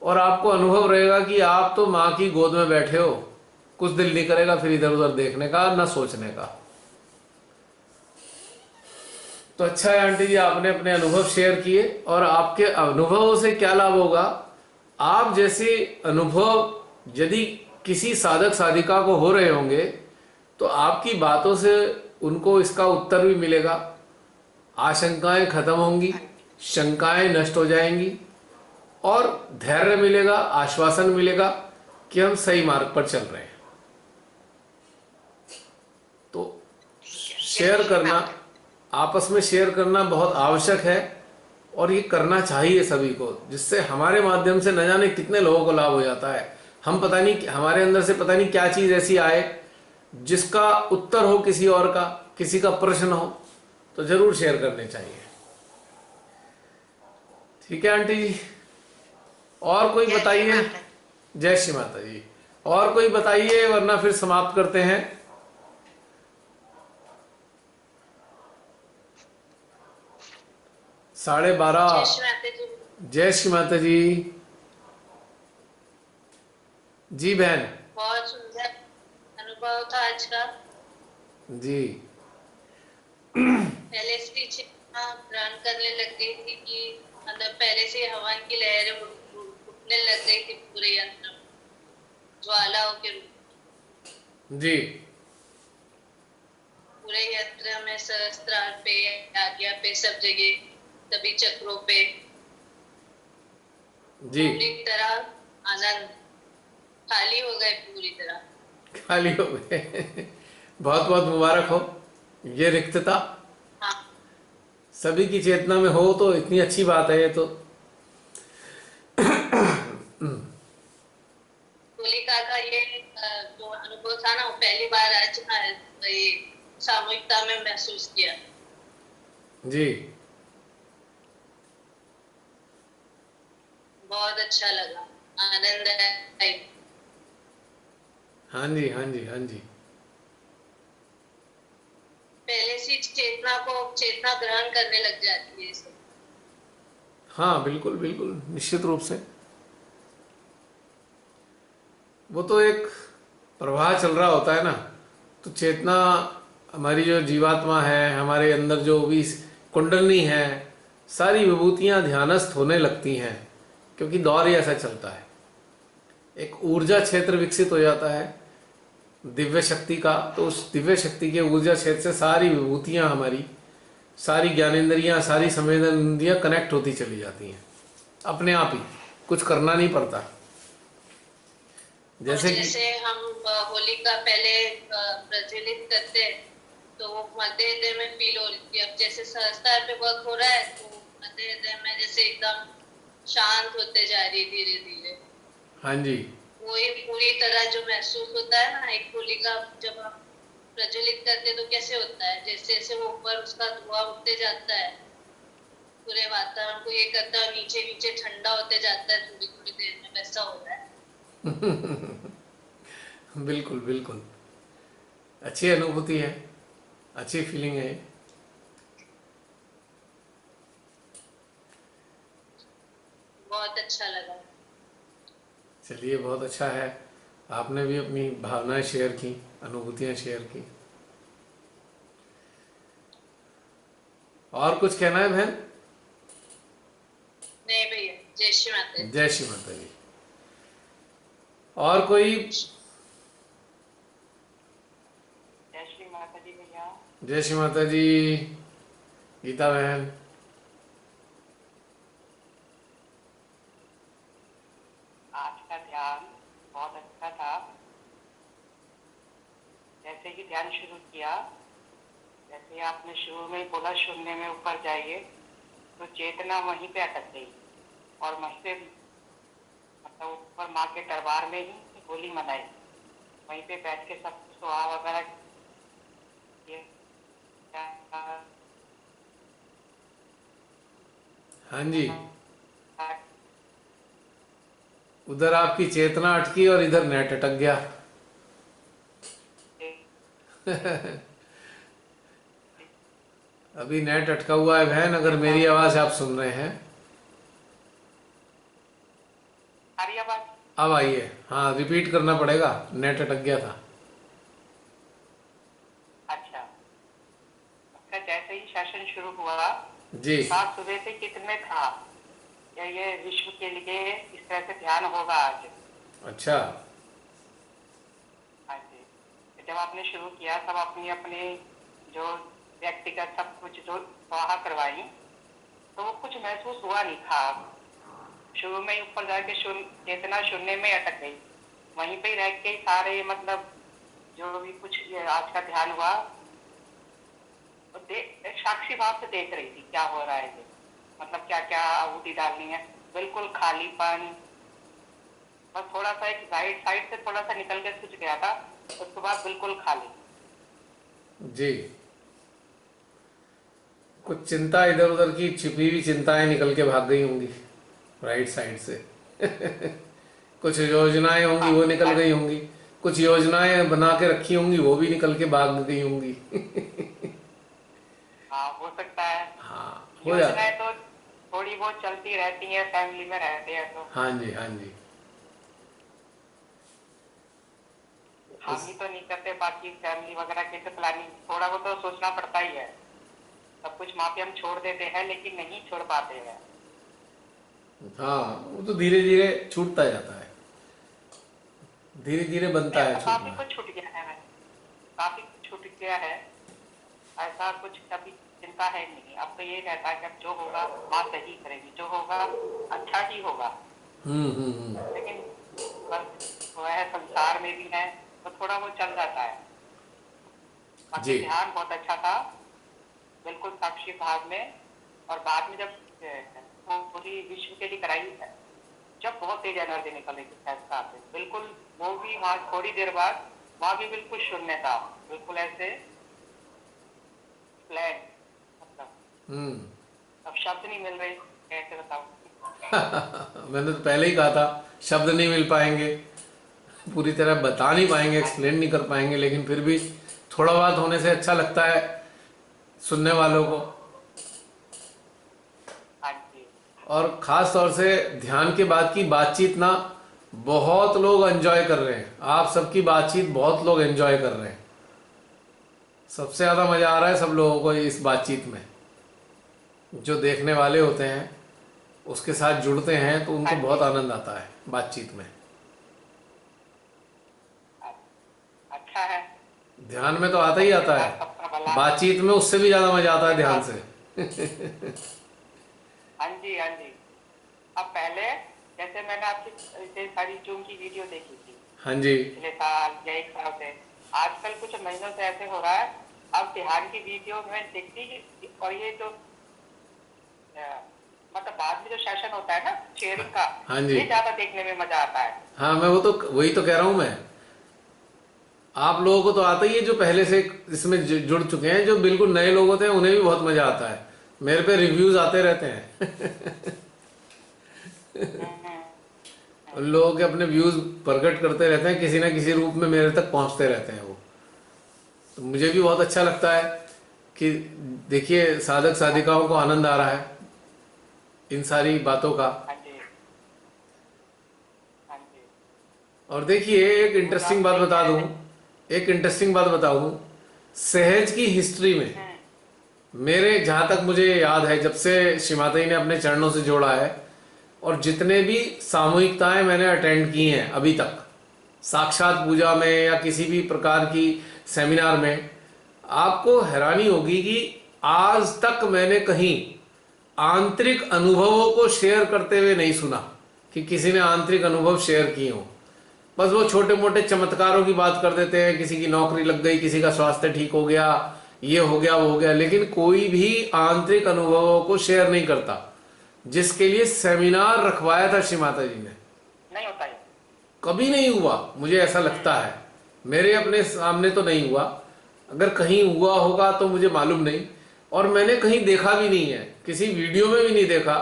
[SPEAKER 1] और आपको अनुभव रहेगा कि आप तो माँ की गोद में बैठे हो। कुछ दिल नहीं करेगा फिर इधर उधर देखने का, ना सोचने का। तो अच्छा है आंटी जी, आपने अपने अनुभव शेयर किए। और आपके अनुभवों से क्या लाभ होगा, आप जैसे अनुभव यदि किसी साधक साधिका को हो रहे होंगे तो आपकी बातों से उनको इसका उत्तर भी मिलेगा, आशंकाएं खत्म होंगी, शंकाएं नष्ट हो जाएंगी और धैर्य मिलेगा, आश्वासन मिलेगा कि हम सही मार्ग पर चल रहे हैं। तो शेयर करना, आपस में शेयर करना बहुत आवश्यक है और ये करना चाहिए सभी को, जिससे हमारे माध्यम से न जाने कितने लोगों को लाभ हो जाता है। हम पता नहीं, हमारे अंदर से पता नहीं क्या चीज ऐसी आए जिसका उत्तर हो किसी और का, किसी का प्रश्न हो, तो तो जरूर शेयर करने चाहिए। ठीक है आंटी जी, और कोई
[SPEAKER 7] जय श्री
[SPEAKER 1] बताइए।
[SPEAKER 7] माता।
[SPEAKER 1] जय श्री माता जी। और कोई बताइए, वरना फिर समाप्त करते हैं। 12:30।
[SPEAKER 5] जय श्री माता जी।
[SPEAKER 1] जय श्री माता जी। जी बहन।
[SPEAKER 5] बहुत सुंदर अनुभव था आज का।
[SPEAKER 1] जी।
[SPEAKER 5] पहले से इतना ग्रहण करने लग गई थी कि मतलब पहले से हवन की लहरें उठने लग गई थी पूरे यंत्र में, ज्वालाओं के रूप में।
[SPEAKER 1] जी।
[SPEAKER 5] पूरे यंत्र में सहस्त्रार पे, आज्ञा पे, सब जगह, सभी चक्रों पे
[SPEAKER 1] जी।
[SPEAKER 5] पूरी तरह आनंद, खाली हो गए पूरी तरह।
[SPEAKER 1] खाली हो गए। बहुत बहुत मुबारक हो। ये रिक्तता
[SPEAKER 5] हाँ,
[SPEAKER 1] सभी की चेतना में हो तो इतनी अच्छी बात है ये तो।
[SPEAKER 5] होलिका का ये जो अनुभव था ना, वो पहली बार आज ये सामूहिकता में महसूस किया।
[SPEAKER 1] जी।
[SPEAKER 5] बहुत अच्छा लगा, आनंद आई।
[SPEAKER 1] हाँ जी, हाँ जी, हाँ जी।
[SPEAKER 5] पहले से चेतना ग्रहण करने लग जाती है ये सब।
[SPEAKER 1] हाँ बिल्कुल बिल्कुल, निश्चित रूप से। वो तो एक प्रवाह चल रहा होता है ना, तो चेतना, हमारी जो जीवात्मा है, हमारे अंदर जो भी कुंडलनी है, सारी विभूतियां ध्यानस्थ होने लगती हैं, क्योंकि दौर ही ऐसा चलता है। एक ऊर्जा क्षेत्र विकसित हो जाता है दिव्य शक्ति का, तो उस दिव्य शक्ति के ऊर्जा क्षेत्र से सारी विभूतियां हमारी, सारी ज्ञानेंद्रियां, सारी संवेदनेंद्रियां कनेक्ट होती चली जाती हैं अपने आप ही, कुछ करना नहीं पड़ता। जैसे कि
[SPEAKER 5] जैसे हम होलिका पहले प्रज्वलित करते हैं तो वो मध्य हृदय में फील हो रही थी। अब जैसे सहस्त्रार पे वर्क हो रहा है तो मध्य हृदय में जैसे एकदम शांत होते जा रही है धीरे धीरे।
[SPEAKER 1] हाँ जी।
[SPEAKER 5] वही पूरी तरह जो महसूस होता है ना, एक होलिका जब हम प्रज्वलित करते तो कैसे होता है, जैसे जैसे वो ऊपर उसका धुआं उठते जाता है, पूरे वातावरण को ये करता है, नीचे नीचे ठंडा होते जाता है थोड़ी थोड़ी देर में, वैसा हो रहा है।
[SPEAKER 1] बिल्कुल बिल्कुल, अच्छी अनुभूति है, अच्छी फीलिंग है।
[SPEAKER 5] बहुत अच्छा लगा।
[SPEAKER 1] चलिए, बहुत अच्छा है, आपने भी अपनी भावनाएं शेयर की, अनुभूतियां शेयर की। और कुछ कहना है बहन?
[SPEAKER 5] नहीं भैया, जय श्री माता।
[SPEAKER 1] जय श्री माता जी। और कोई?
[SPEAKER 4] जय श्री माता जी भैया।
[SPEAKER 1] जय श्री माता जी। गीता बहन।
[SPEAKER 4] आज का ध्यान बहुत अच्छा था। जैसे ही ध्यान शुरू किया, जैसे आपने शुरू में ही बोला शून्य में ऊपर जाइए, तो चेतना वहीं पे अटक गई और वहीं पे मतलब ऊपर माँ के दरबार में ही होली मनाई। वहीं पे बैठ के सब कुछ दुआ वगैरह किए।
[SPEAKER 1] हाँ जी, उधर आपकी चेतना अटकी और इधर नेट अटक गया। अभी नेट अटका हुआ है बहन, अगर मेरी आवाज आप सुन रहे हैं। अब आई है। हाँ, रिपीट करना पड़ेगा, नेट अटक गया था।
[SPEAKER 4] अच्छा, जैसे ही सेशन शुरू हुआ
[SPEAKER 1] जी।
[SPEAKER 4] आज सुबह से कितने था या ये विश्व के लिए इस तरह से ध्यान होगा आज।
[SPEAKER 1] अच्छा।
[SPEAKER 4] हाँ जी, जब आपने शुरू किया तब अपनी अपने जो व्यक्तिगत सब कुछ जो स्वाहा करवाई, तो वो कुछ महसूस हुआ नहीं था। शुरू में ही ऊपर जाके चेतना शून्य में अटक गई, वहीं पे रह के सारे मतलब जो भी कुछ ये आज का ध्यान हुआ, तो एक साक्षी भाव से देख रही थी क्या हो रहा है, ये मतलब क्या क्या आहुति डालनी है। बिल्कुल खालीपन, बस थोड़ा सा एक साइड से थोड़ा सा निकल के कुछ गया था, उसके बाद बिल्कुल खाली।
[SPEAKER 1] जी। कुछ चिंता इधर उधर की छिपी हुई चिंताएं निकल के भाग गई होंगी राइट साइड से। कुछ योजनाएं होंगी वो निकल गई होंगी, कुछ योजनाएं बना के रखी होंगी वो भी निकल के भाग गई होंगी।
[SPEAKER 4] हाँ, हो सकता है।
[SPEAKER 1] हाँ, हो जाता है।
[SPEAKER 4] योजनाएं तो थोड़ी बहुत चलती रहती है, फैमिली में रहते हैं तो
[SPEAKER 1] हाँ जी, हाँ जी।
[SPEAKER 4] हम ही तो नहीं करते, बाकी फैमिली वगैरह के तो प्लानिंग थोड़ा बहुत तो सोचना पड़ता ही है। सब कुछ वहाँ पे हम छोड़ देते हैं लेकिन नहीं छोड़ पाते हैं।
[SPEAKER 1] हाँ, वो तो धीरे धीरे छूटता जाता है, धीरे धीरे बनता है
[SPEAKER 4] काफी
[SPEAKER 1] छूटना।
[SPEAKER 4] कुछ छूट गया है, काफी कुछ छूट गया है। ऐसा कुछ कभी चिंता है नहीं। अब तो ये रहता है कि अब जो होगा माँ सही करेगी, जो होगा अच्छा ही होगा। लेकिन बस वह संसार में भी है तो थोड़ा वो चल जाता है। बाकी
[SPEAKER 1] जी।
[SPEAKER 4] ध्यान बहुत अच्छा था, बिल्कुल साक्षी भाव में। और बाद में जब वो पूरी विश्व के लिए कराई है, जब बहुत तेज एनर्जी निकलेगी फैसला से, बिल्कुल वो भी वहाँ थोड़ी देर बाद वहाँ भी बिल्कुल शून्य था, बिल्कुल ऐसे प्लेन। मतलब अब शब्द नहीं मिल रहे, कैसे बताऊं।
[SPEAKER 1] मैंने तो पहले ही कहा था शब्द नहीं मिल पाएंगे, पूरी तरह बता नहीं पाएंगे, एक्सप्लेन नहीं कर पाएंगे, लेकिन फिर भी थोड़ा बहुत होने से अच्छा लगता है सुनने वालों को।
[SPEAKER 4] हाँ जी।
[SPEAKER 1] और खास तौर से ध्यान के बाद की बातचीत ना बहुत लोग एंजॉय कर रहे हैं। आप सबकी बातचीत बहुत लोग एंजॉय कर रहे हैं। सबसे ज़्यादा मज़ा आ रहा है सब लोगों को इस बातचीत में। जो देखने वाले होते हैं उसके साथ जुड़ते हैं तो उनको बहुत आनंद आता है बातचीत में।
[SPEAKER 4] अच्छा है।
[SPEAKER 1] ध्यान में तो आता ही आता है, बातचीत में उससे भी ज़्यादा मज़ा आता है ध्यान से।
[SPEAKER 4] हाँ जी, हाँ जी। अब पहले जैसे मैंने आपकी इतनी सारी जूम की वीडियो देखी थी
[SPEAKER 1] हाँ जी,
[SPEAKER 4] पिछले साल या एक साल से, आजकल कुछ महीनों से ऐसे हो रहा है, अब ध्यान की वीडियो में देखती। और ये जो मतलब बाद में जो सेशन होता है ना शेयरिंग का,
[SPEAKER 1] हाँ जी।
[SPEAKER 4] ये ज्यादा देखने में मजा आता है।
[SPEAKER 1] हाँ, मैं वही तो कह रहा हूँ मैं। आप लोगों को तो आता ही है जो पहले से इसमें जुड़ चुके हैं। जो बिल्कुल नए लोग होते हैं उन्हें भी बहुत मजा आता है। मेरे पे रिव्यूज आते रहते हैं। उन लोगों के अपने व्यूज प्रकट करते रहते हैं, किसी ना किसी रूप में मेरे तक पहुंचते रहते हैं वो। तो मुझे भी बहुत अच्छा लगता है कि देखिए साधक साधिकाओं को आनंद आ रहा है इन सारी बातों का।
[SPEAKER 4] हाँ जी, हाँ जी।
[SPEAKER 1] और देखिए एक इंटरेस्टिंग बात बता दूं, सहज की हिस्ट्री में मेरे जहाँ तक मुझे याद है, जब से श्रीमाता जी ने अपने चरणों से जोड़ा है और जितने भी सामूहिकताएं मैंने अटेंड की हैं अभी तक, साक्षात पूजा में या किसी भी प्रकार की सेमिनार में, आपको हैरानी होगी कि आज तक मैंने कहीं आंतरिक अनुभवों को शेयर करते हुए नहीं सुना कि किसी ने आंतरिक अनुभव शेयर किए हों। बस वो छोटे मोटे चमत्कारों की बात कर देते हैं, किसी की नौकरी लग गई, किसी का स्वास्थ्य ठीक हो गया, ये हो गया वो हो गया, लेकिन कोई भी आंतरिक अनुभवों को शेयर नहीं करता, जिसके लिए सेमिनार रखवाया था श्री माता जी ने।
[SPEAKER 4] नहीं होता है,
[SPEAKER 1] कभी नहीं हुआ, मुझे ऐसा लगता है। मेरे अपने सामने तो नहीं हुआ, अगर कहीं हुआ होगा तो मुझे मालूम नहीं, और मैंने कहीं देखा भी नहीं है, किसी वीडियो में भी नहीं देखा,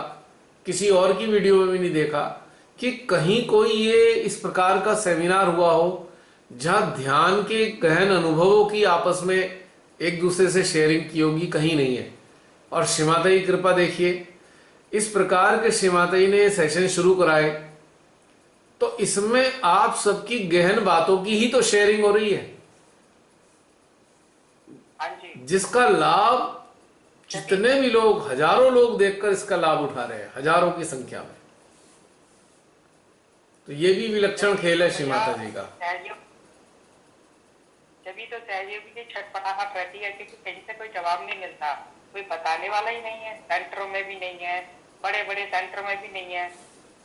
[SPEAKER 1] किसी और की वीडियो में भी नहीं देखा कि कहीं कोई ये इस प्रकार का सेमिनार हुआ हो जहां ध्यान के गहन अनुभवों की आपस में एक दूसरे से शेयरिंग की होगी। कहीं नहीं है। और श्री माता जी कृपा देखिए, इस प्रकार के श्री माता जी ने सेशन शुरू कराए तो इसमें आप सबकी गहन बातों की ही तो शेयरिंग हो रही है,
[SPEAKER 4] हाँ जी,
[SPEAKER 1] जिसका लाभ जितने भी लोग, हजारों लोग देखकर इसका लाभ उठा रहे हैं, हजारों की संख्या में। तो ये भी विलक्षण खेल है श्री माता जी का।
[SPEAKER 4] जब तो सहयोगी की छटपटाहट रहती है क्योंकि कहीं से कोई जवाब नहीं मिलता, कोई बताने वाला ही नहीं है, सेंटरों में भी नहीं है, बड़े बड़े सेंटर में भी नहीं है,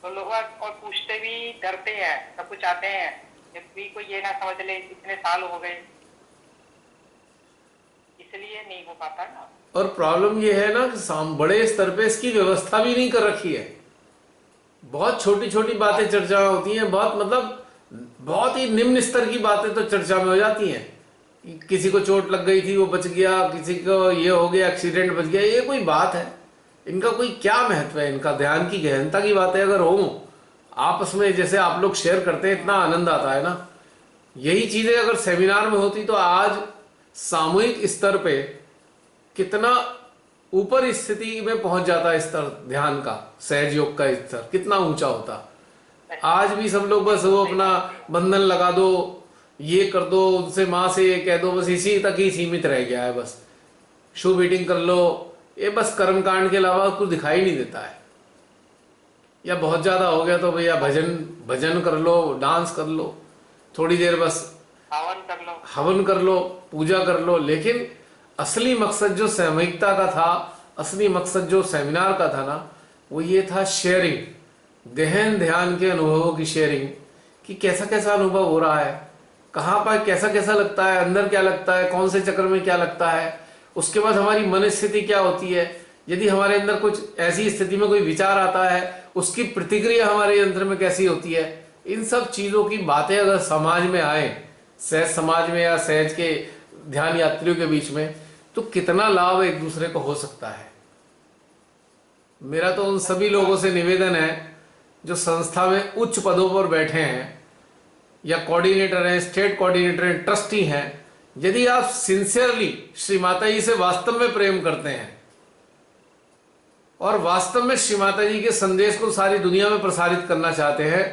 [SPEAKER 4] तो लोग और पूछते भी डरते हैं, सब कुछ आते हैं, जब भी कोई ये ना समझ ले इतने साल हो गए, इसलिए नहीं हो पाता ना। और
[SPEAKER 1] प्रॉब्लम ये है ना कि बड़े स्तर पे इसकी व्यवस्था भी नहीं कर रखी है। बहुत छोटी छोटी बातें चर्चा होती हैं, बहुत मतलब बहुत ही निम्न स्तर की बातें तो चर्चा में हो जाती हैं, किसी को चोट लग गई थी वो बच गया, किसी को ये हो गया एक्सीडेंट बच गया, ये कोई बात है? इनका कोई क्या महत्व है? इनका ध्यान की गहनता की बातें अगर हो आपस में, जैसे आप लोग शेयर करते हैं, इतना आनंद आता है ना। यही चीजें अगर सेमिनार में होती तो आज सामूहिक स्तर पे कितना ऊपर स्थिति में पहुंच जाता स्तर ध्यान का, सहज योग का स्तर कितना ऊंचा होता। आज भी सब लोग बस वो अपना बंधन लगा दो, ये कर दो, उनसे माँ से ये कह दो, बस इसी तक ही सीमित रह गया है। बस शू बीटिंग कर लो, ये बस कर्म कांड के अलावा कुछ दिखाई नहीं देता है। या बहुत ज्यादा हो गया तो भैया भजन कर लो, डांस कर लो, थोड़ी देर बस हवन कर लो, पूजा कर लो। लेकिन असली मकसद जो सामूहिकता का था, असली मकसद जो सेमिनार का था ना, वो ये था शेयरिंग, गहन ध्यान के अनुभवों की शेयरिंग, कि कैसा कैसा अनुभव हो रहा है, कहाँ पर कैसा कैसा लगता है, अंदर क्या लगता है, कौन से चक्र में क्या लगता है, उसके बाद हमारी मन स्थिति क्या होती है। यदि हमारे अंदर कुछ ऐसी स्थिति में कोई विचार आता है, उसकी प्रतिक्रिया हमारे अंदर में कैसी होती है। इन सब चीजों की बातें अगर समाज में आए, सहज समाज में या सहज के ध्यान यात्रियों के बीच में, तो कितना लाभ एक दूसरे को हो सकता है। मेरा तो उन सभी लोगों से निवेदन है जो संस्था में उच्च पदों पर बैठे हैं, या कोऑर्डिनेटर हैं, स्टेट कोऑर्डिनेटर हैं, ट्रस्टी हैं, यदि आप सिंसियरली श्री माता जी से वास्तव में प्रेम करते हैं और वास्तव में श्री माता जी के संदेश को सारी दुनिया में प्रसारित करना चाहते हैं,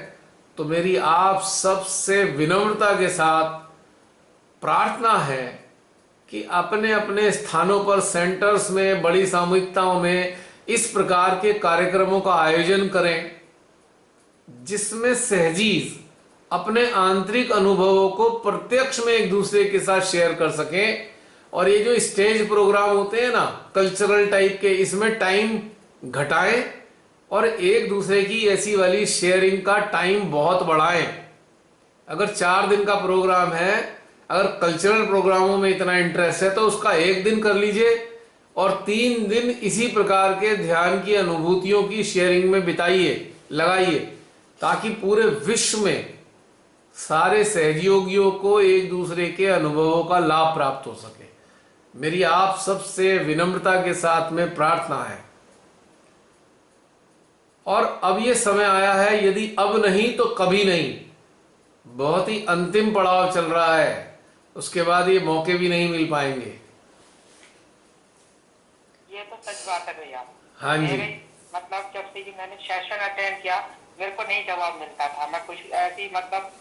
[SPEAKER 1] तो मेरी आप सबसे विनम्रता के साथ प्रार्थना है कि अपने अपने स्थानों पर, सेंटर्स में, बड़ी सामूहिकताओं में इस प्रकार के कार्यक्रमों का आयोजन करें जिसमें सहजीज अपने आंतरिक अनुभवों को प्रत्यक्ष में एक दूसरे के साथ शेयर कर सकें। और ये जो स्टेज प्रोग्राम होते हैं ना, कल्चरल टाइप के, इसमें टाइम घटाएं और एक दूसरे की ऐसी वाली शेयरिंग का टाइम बहुत बढ़ाएं। अगर 4 दिन का प्रोग्राम है, अगर कल्चरल प्रोग्रामों में इतना इंटरेस्ट है, तो उसका 1 दिन कर लीजिए और 3 दिन इसी प्रकार के ध्यान की अनुभूतियों की शेयरिंग में बिताइए, लगाइए, ताकि पूरे विश्व में सारे सहयोगियों को एक दूसरे के अनुभवों का लाभ प्राप्त हो सके। मेरी आप सबसे विनम्रता के साथ में प्रार्थना है। और अब ये समय आया है, यदि अब नहीं तो कभी नहीं, बहुत ही अंतिम पड़ाव चल रहा है, उसके बाद ये मौके भी नहीं मिल पाएंगे।
[SPEAKER 4] ये तो सच बात है भैया।
[SPEAKER 1] हाँ जी,
[SPEAKER 4] मतलब जब से मैंने सेशन अटेंड किया, मेरे को नहीं जवाब मिलता था। मैं कुछ ऐसी मतलब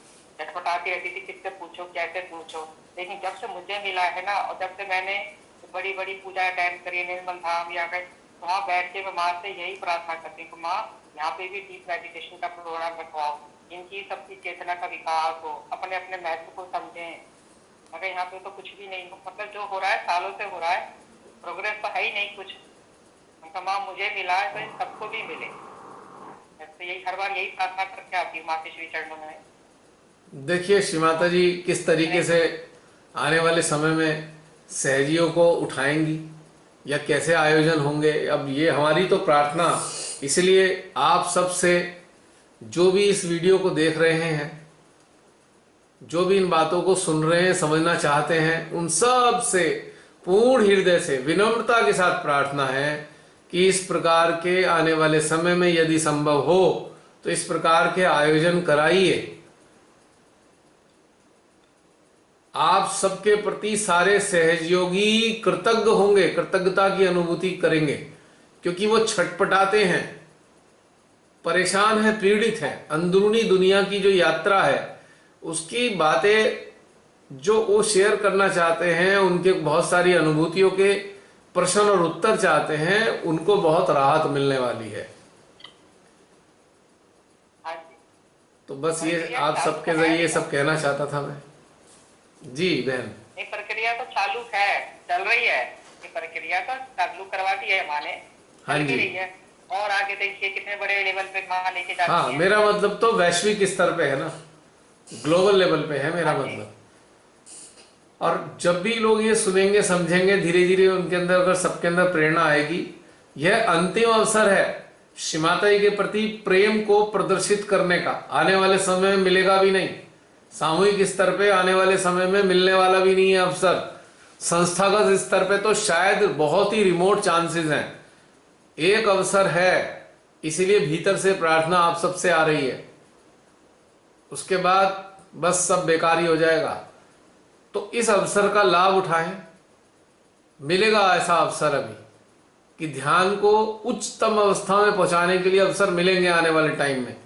[SPEAKER 4] झटपटाती रहती थी, किससे पूछो, कैसे पूछो। लेकिन जब से मुझे मिला है ना, और जब से मैंने बड़ी बड़ी पूजा अटेंड करी, निर्मल धाम या गए, वहाँ बैठ के मैं माँ से यही प्रार्थना करती हूँ, माँ यहाँ पे भी डीप मेडिटेशन का प्रोग्राम रखवाओ, इनकी सबकी चेतना का विकास हो, अपने अपने महत्व को समझें। मगर यहाँ पे तो कुछ भी नहीं, मतलब जो हो रहा है सालों से हो रहा है, प्रोग्रेस तो है ही नहीं कुछ। उनका माँ मुझे मिला है तो सबको भी मिले, तो यही हर बार यही प्रार्थना करके आती हूँ माँ के श्री चरणों में।
[SPEAKER 1] देखिए श्री माता जी किस तरीके से आने वाले समय में सहजियों को उठाएंगी या कैसे आयोजन होंगे, अब ये हमारी तो प्रार्थना। इसलिए आप सबसे जो भी इस वीडियो को देख रहे हैं, जो भी इन बातों को सुन रहे हैं, समझना चाहते हैं, उन सब से पूर्ण हृदय से विनम्रता के साथ प्रार्थना है कि इस प्रकार के आने वाले समय में यदि संभव हो तो इस प्रकार के आयोजन कराइए। आप सबके प्रति सारे सहयोगी कृतज्ञ होंगे, कृतज्ञता की अनुभूति करेंगे, क्योंकि वो छटपटाते हैं, परेशान हैं, पीड़ित हैं। अंदरूनी दुनिया की जो यात्रा है उसकी बातें जो वो शेयर करना चाहते हैं, उनके बहुत सारी अनुभूतियों के प्रश्न और उत्तर चाहते हैं, उनको बहुत राहत मिलने वाली है। तो बस ये आप सबके जरिए सब कहना चाहता था मैं। जी बहन,
[SPEAKER 4] ये प्रक्रिया तो चालू है, चल रही है, ये प्रक्रिया तो चालू करवा दी है माँ ने,
[SPEAKER 1] हाँ जी,
[SPEAKER 4] रही है। और आगे देखिए कितने बड़े लेवल पे माँ लेके जाती
[SPEAKER 1] हाँ
[SPEAKER 4] है।
[SPEAKER 1] मेरा मतलब तो वैश्विक स्तर पे है ना, ग्लोबल लेवल पे है मेरा मतलब। और जब भी लोग ये सुनेंगे, समझेंगे, धीरे धीरे उनके अंदर, अगर सबके अंदर प्रेरणा आएगी, यह अंतिम अवसर है श्री माता जी के प्रति प्रेम को प्रदर्शित करने का। आने वाले समय में मिलेगा भी नहीं, सामूहिक स्तर पे आने वाले समय में मिलने वाला भी नहीं है अवसर। संस्थागत स्तर पे तो शायद बहुत ही रिमोट चांसेस हैं। एक अवसर है, इसीलिए भीतर से प्रार्थना आप सबसे आ रही है। उसके बाद बस सब बेकार ही हो जाएगा। तो इस अवसर का लाभ उठाएं। मिलेगा ऐसा अवसर अभी कि ध्यान को उच्चतम अवस्था में पहुंचाने के लिए अवसर मिलेंगे आने वाले टाइम में।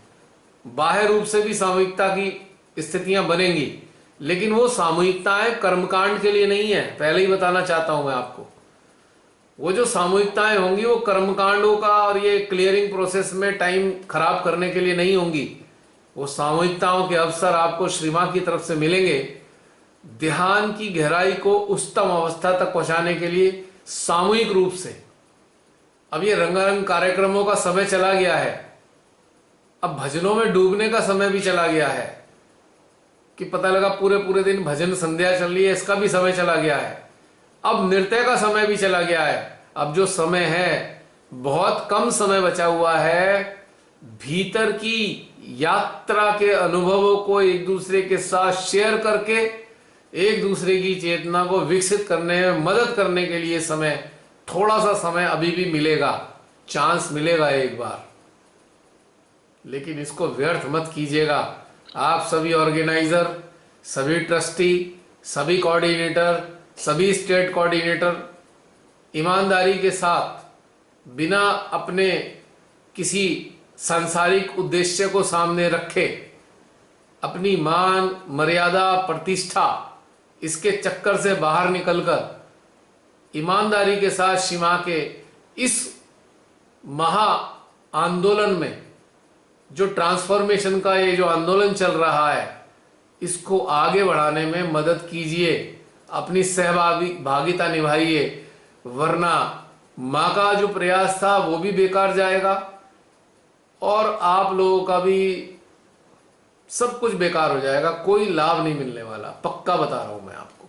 [SPEAKER 1] बाह्य रूप से भी सामूहिकता की स्थितियां बनेंगी, लेकिन वो सामूहिकताएं कर्मकांड के लिए नहीं है, पहले ही बताना चाहता हूं मैं आपको। वो जो सामूहिकताएं होंगी वो कर्मकांडों का और ये क्लियरिंग प्रोसेस में टाइम खराब करने के लिए नहीं होंगी। वो सामूहिकताओं के अवसर आपको श्री मां की तरफ से मिलेंगे ध्यान की गहराई को उच्चतम अवस्था तक पहुंचाने के लिए सामूहिक रूप से। अब ये रंगारंग कार्यक्रमों का समय चला गया है, अब भजनों में डूबने का समय भी चला गया है कि पता लगा पूरे पूरे दिन भजन संध्या चल रही है, इसका भी समय चला गया है। अब नृत्य का समय भी चला गया है। अब जो समय है, बहुत कम समय बचा हुआ है भीतर की यात्रा के अनुभवों को एक दूसरे के साथ शेयर करके एक दूसरे की चेतना को विकसित करने में मदद करने के लिए समय, थोड़ा सा समय अभी भी मिलेगा, चांस मिलेगा एक बार, लेकिन इसको व्यर्थ मत कीजिएगा। आप सभी ऑर्गेनाइजर, सभी ट्रस्टी, सभी कोऑर्डिनेटर, सभी स्टेट कोऑर्डिनेटर ईमानदारी के साथ, बिना अपने किसी सांसारिक उद्देश्य को सामने रखे, अपनी मान मर्यादा प्रतिष्ठा इसके चक्कर से बाहर निकलकर ईमानदारी के साथ श्री मां के इस महा आंदोलन में, जो ट्रांसफॉर्मेशन का ये जो आंदोलन चल रहा है, इसको आगे बढ़ाने में मदद कीजिए, अपनी सहभागिता निभाइए, वरना मां का जो प्रयास था वो भी बेकार जाएगा और आप लोगों का भी सब कुछ बेकार हो जाएगा, कोई लाभ नहीं मिलने वाला, पक्का बता रहा हूं मैं आपको।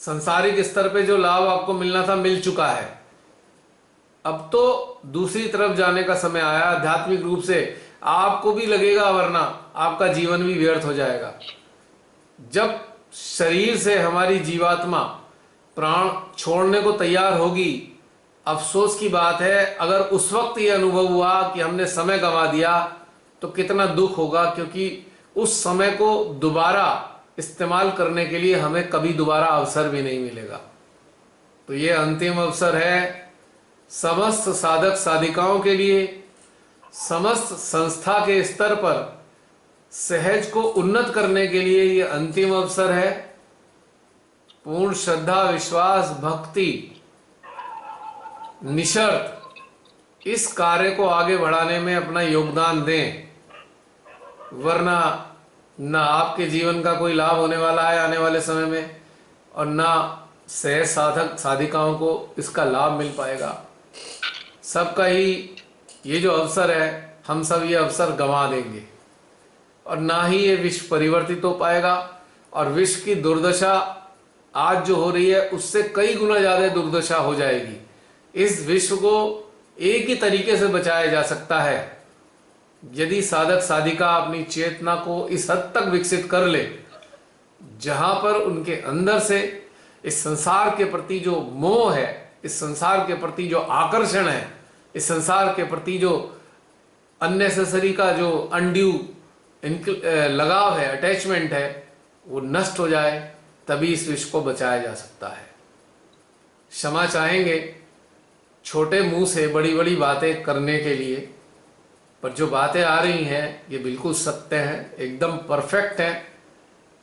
[SPEAKER 1] सांसारिक स्तर पे जो लाभ आपको मिलना था मिल चुका है, अब तो दूसरी तरफ जाने का समय आया। आध्यात्मिक रूप से आपको भी लगेगा, वरना आपका जीवन भी व्यर्थ हो जाएगा। जब शरीर से हमारी जीवात्मा प्राण छोड़ने को तैयार होगी, अफसोस की बात है अगर उस वक्त ये अनुभव हुआ कि हमने समय गंवा दिया तो कितना दुख होगा, क्योंकि उस समय को दोबारा इस्तेमाल करने के लिए हमें कभी दोबारा अवसर भी नहीं मिलेगा। तो ये अंतिम अवसर है समस्त साधक साधिकाओं के लिए, समस्त संस्था के स्तर पर सहज को उन्नत करने के लिए ये अंतिम अवसर है। पूर्ण श्रद्धा, विश्वास, भक्ति निशर्त इस कार्य को आगे बढ़ाने में अपना योगदान दें, वरना ना आपके जीवन का कोई लाभ होने वाला है आने वाले समय में और ना सहज साधक साधिकाओं को इसका लाभ मिल पाएगा। सबका ही ये जो अवसर है, हम सब ये अवसर गंवा देंगे और ना ही ये विश्व परिवर्तित हो पाएगा और विश्व की दुर्दशा आज जो हो रही है उससे कई गुना ज्यादा दुर्दशा हो जाएगी। इस विश्व को एक ही तरीके से बचाया जा सकता है यदि साधक साधिका अपनी चेतना को इस हद तक विकसित कर ले जहां पर उनके अंदर से इस संसार के प्रति जो मोह है, इस संसार के प्रति जो आकर्षण है, इस संसार के प्रति जो अननेसेसरी का जो अनड्यू लगाव है, अटैचमेंट है, वो नष्ट हो जाए, तभी इस विश्व को बचाया जा सकता है। क्षमा चाहेंगे छोटे मुंह से बड़ी बड़ी बातें करने के लिए, पर जो बातें आ रही हैं ये बिल्कुल सत्य हैं, एकदम परफेक्ट हैं।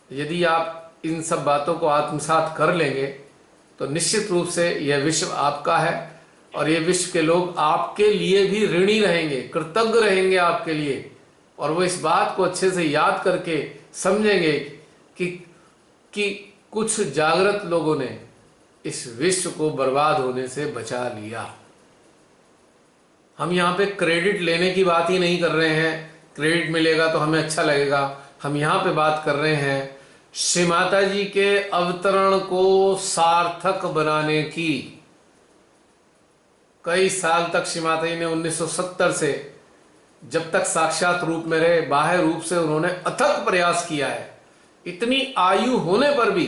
[SPEAKER 1] यदि आप इन सब बातों को आत्मसात कर लेंगे तो निश्चित रूप से यह विश्व आपका है और ये विश्व के लोग आपके लिए भी ऋणी रहेंगे, कृतज्ञ रहेंगे आपके लिए, और वो इस बात को अच्छे से याद करके समझेंगे कि कुछ जागृत लोगों ने इस विश्व को बर्बाद होने से बचा लिया। हम यहाँ पे क्रेडिट लेने की बात ही नहीं कर रहे हैं, क्रेडिट मिलेगा तो हमें अच्छा लगेगा। हम यहाँ पे बात कर रहे हैं श्री माता जी के अवतरण को सार्थक बनाने की। कई साल तक श्री माता जी ने 1970 से जब तक साक्षात रूप में रहे, बाह्य रूप से उन्होंने अथक प्रयास किया है। इतनी आयु होने पर भी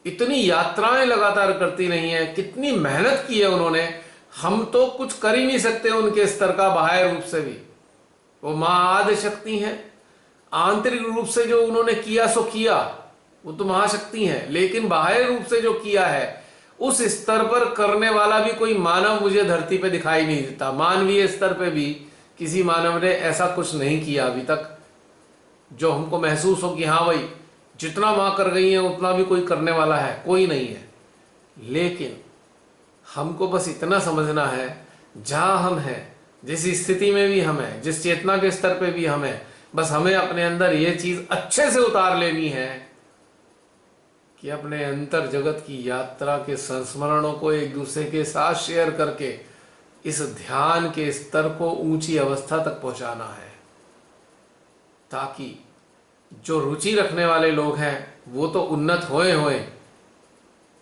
[SPEAKER 1] इतनी यात्राएं लगातार करती नहीं है, कितनी मेहनत की है उन्होंने। हम तो कुछ कर ही नहीं सकते उनके स्तर का बाह्य रूप से भी। वो मां आदि शक्ति हैं, आंतरिक रूप से जो उन्होंने किया सो किया, वो तो महाशक्ति हैं, लेकिन बाह्य रूप से जो किया है उस स्तर पर करने वाला भी कोई मानव मुझे धरती पे दिखाई नहीं देता। मानवीय स्तर पे भी किसी मानव ने ऐसा कुछ नहीं किया अभी तक जो हमको महसूस हो कि हाँ भाई जितना मां कर गई है उतना भी कोई करने वाला है, कोई नहीं है। लेकिन हमको बस इतना समझना है, जहां हम हैं, जिस स्थिति में भी हम हैं, जिस चेतना के स्तर पे भी हम हैं, बस हमें अपने अंदर ये चीज अच्छे से उतार लेनी है कि अपने अंतर जगत की यात्रा के संस्मरणों को एक दूसरे के साथ शेयर करके इस ध्यान के स्तर को ऊंची अवस्था तक पहुंचाना है, ताकि जो रुचि रखने वाले लोग हैं वो तो उन्नत होए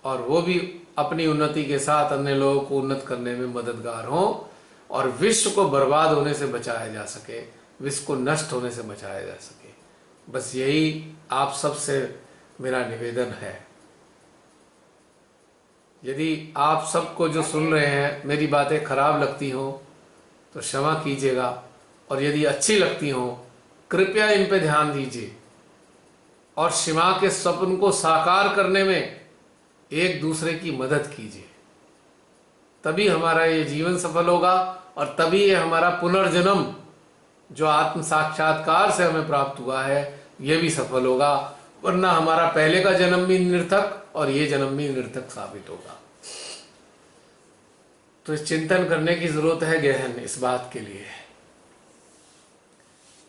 [SPEAKER 1] और वो भी अपनी उन्नति के साथ अन्य लोगों को उन्नत करने में मददगार हों और विश्व को बर्बाद होने से बचाया जा सके, विश्व को नष्ट होने से बचाया जा सके। बस यही आप सबसे मेरा निवेदन है। यदि आप सबको जो सुन रहे हैं मेरी बातें खराब लगती हो तो क्षमा कीजिएगा, और यदि अच्छी लगती हो कृपया इन पे ध्यान दीजिए और शिवा के स्वप्न को साकार करने में एक दूसरे की मदद कीजिए। तभी हमारा ये जीवन सफल होगा और तभी ये हमारा पुनर्जन्म जो आत्म साक्षात्कार से हमें प्राप्त हुआ है ये भी सफल होगा, वरना हमारा पहले का जन्म भी निरर्थक और ये जन्म भी निरर्थक साबित होगा। तो इस चिंतन करने की जरूरत है गहन इस बात के लिए।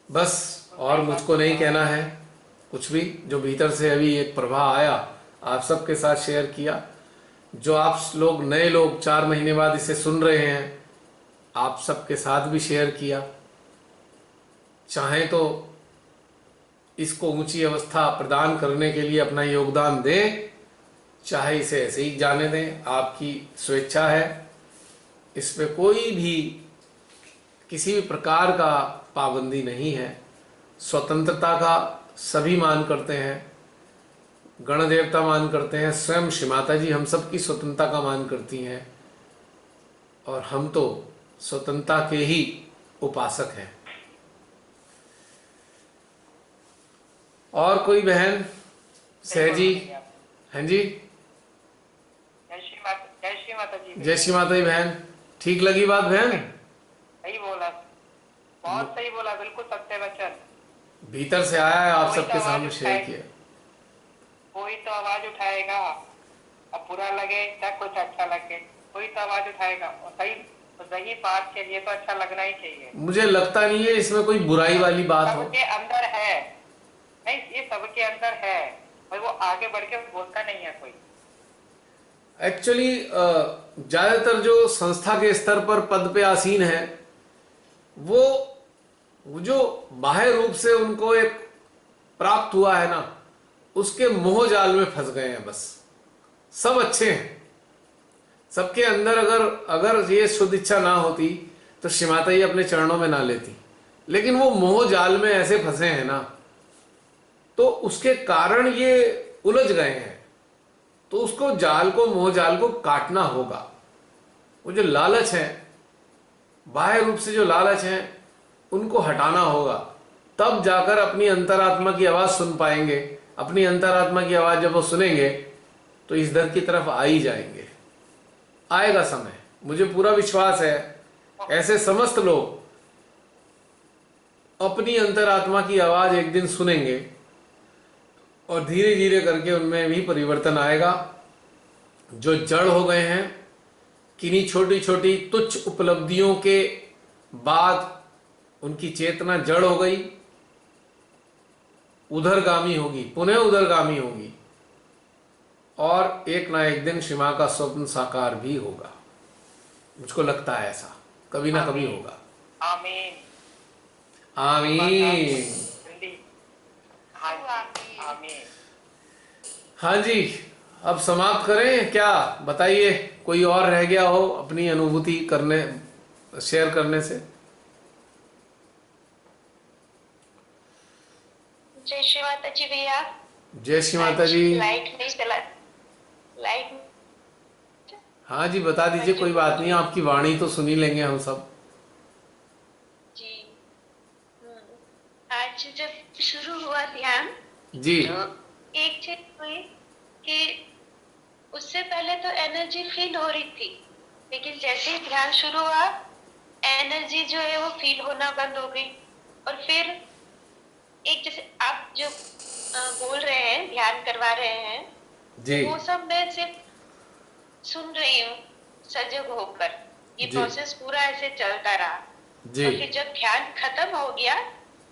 [SPEAKER 1] बस और मुझको नहीं कहना है कुछ भी, जो भीतर से अभी एक प्रवाह आया आप सबके साथ शेयर किया। जो आप लोग नए लोग 4 महीने बाद इसे सुन रहे हैं, आप सबके साथ भी शेयर किया। चाहें तो इसको ऊंची अवस्था प्रदान करने के लिए अपना योगदान दें, चाहे इसे ऐसे ही जाने दें, आपकी स्वेच्छा है। इस पे कोई भी किसी भी प्रकार का पाबंदी नहीं है। स्वतंत्रता का सभी मान करते हैं, गण देवता मान करते हैं, स्वयं श्री माता जी हम सब की स्वतंत्रता का मान करती हैं, और हम तो स्वतंत्रता के ही उपासक हैं। और कोई बहन सहजी? हाँ जी,
[SPEAKER 4] जय श्री माता जी।
[SPEAKER 1] जय श्री माता जी बहन। ठीक लगी बात बहन?
[SPEAKER 4] सही बोला, बहुत सही बोला, बिल्कुल सत्य वचन
[SPEAKER 1] भीतर से आया है, आप सबके सामने शेयर किया।
[SPEAKER 4] कोई तो आवाज उठाएगा, अब बुरा लगे या कुछ अच्छा लगे, कोई तो आवाज उठाएगा। और सही बात के लिए तो अच्छा लगना ही चाहिए।
[SPEAKER 1] मुझे लगता नहीं है इसमें कोई बुराई वाली बात हो।
[SPEAKER 4] सबके अंदर है, नहीं ये सबके अंदर है, और वो आगे बढ़ के बोलता नहीं है कोई।
[SPEAKER 1] एक्चुअली ज्यादातर जो संस्था के स्तर पर पद पे आसीन है वो जो बाह्य रूप से उनको एक प्राप्त हुआ है ना, उसके मोह जाल में फंस गए हैं। बस सब अच्छे हैं, सबके अंदर अगर ये शुद्ध इच्छा ना होती तो श्री माता जी अपने चरणों में ना लेती, लेकिन वो मोह जाल में ऐसे फंसे हैं ना, तो उसके कारण ये उलझ गए हैं। तो उसको जाल को, मोह जाल को काटना होगा। वो जो लालच है, बाह्य रूप से जो लालच है, उनको हटाना होगा, तब जाकर अपनी अंतरात्मा की आवाज सुन पाएंगे। अपनी अंतरात्मा की आवाज जब वो सुनेंगे तो इस दर की तरफ आ ही जाएंगे। आएगा समय, मुझे पूरा विश्वास है। ऐसे समस्त लोग अपनी अंतरात्मा की आवाज एक दिन सुनेंगे और धीरे धीरे करके उनमें भी परिवर्तन आएगा। जो जड़ हो गए हैं, किन्हीं छोटी छोटी तुच्छ उपलब्धियों के बाद उनकी चेतना जड़ हो गई, उधरगामी होगी, पुनः उधरगामी होगी, और एक ना एक दिन श्री मां का स्वप्न साकार भी होगा। मुझको लगता है ऐसा कभी ना कभी होगा।
[SPEAKER 4] आमीन
[SPEAKER 1] आमीन।
[SPEAKER 4] आमीन।
[SPEAKER 1] हाँ जी, अब समाप्त करें क्या? बताइए, कोई और रह गया हो अपनी अनुभूति करने, शेयर करने से?
[SPEAKER 3] जय श्री माता जी भैया।
[SPEAKER 1] जय श्री माता जी।
[SPEAKER 3] लाइट नहीं चला, लाइट।
[SPEAKER 1] हाँ जी, बता दीजिए, कोई बात नहीं, आपकी वाणी तो सुनी लेंगे हम सब।
[SPEAKER 3] जी आज जब शुरू हुआ ध्यान
[SPEAKER 1] जी
[SPEAKER 3] तो एक चीज हुई कि उससे पहले तो एनर्जी फील हो रही थी, लेकिन जैसे ही ध्यान शुरू हुआ एनर्जी जो है वो फील होना बंद हो गई। और फिर एक जैसे आप जो बोल रहे हैं, ध्यान करवा रहे हैं,
[SPEAKER 1] जी
[SPEAKER 3] वो सब मैं सिर्फ सुन रही हूँ सजग होकर। ये
[SPEAKER 1] जी।
[SPEAKER 3] प्रोसेस पूरा ऐसे चलता रहा।
[SPEAKER 1] जी
[SPEAKER 3] और फिर जब ध्यान खत्म हो गया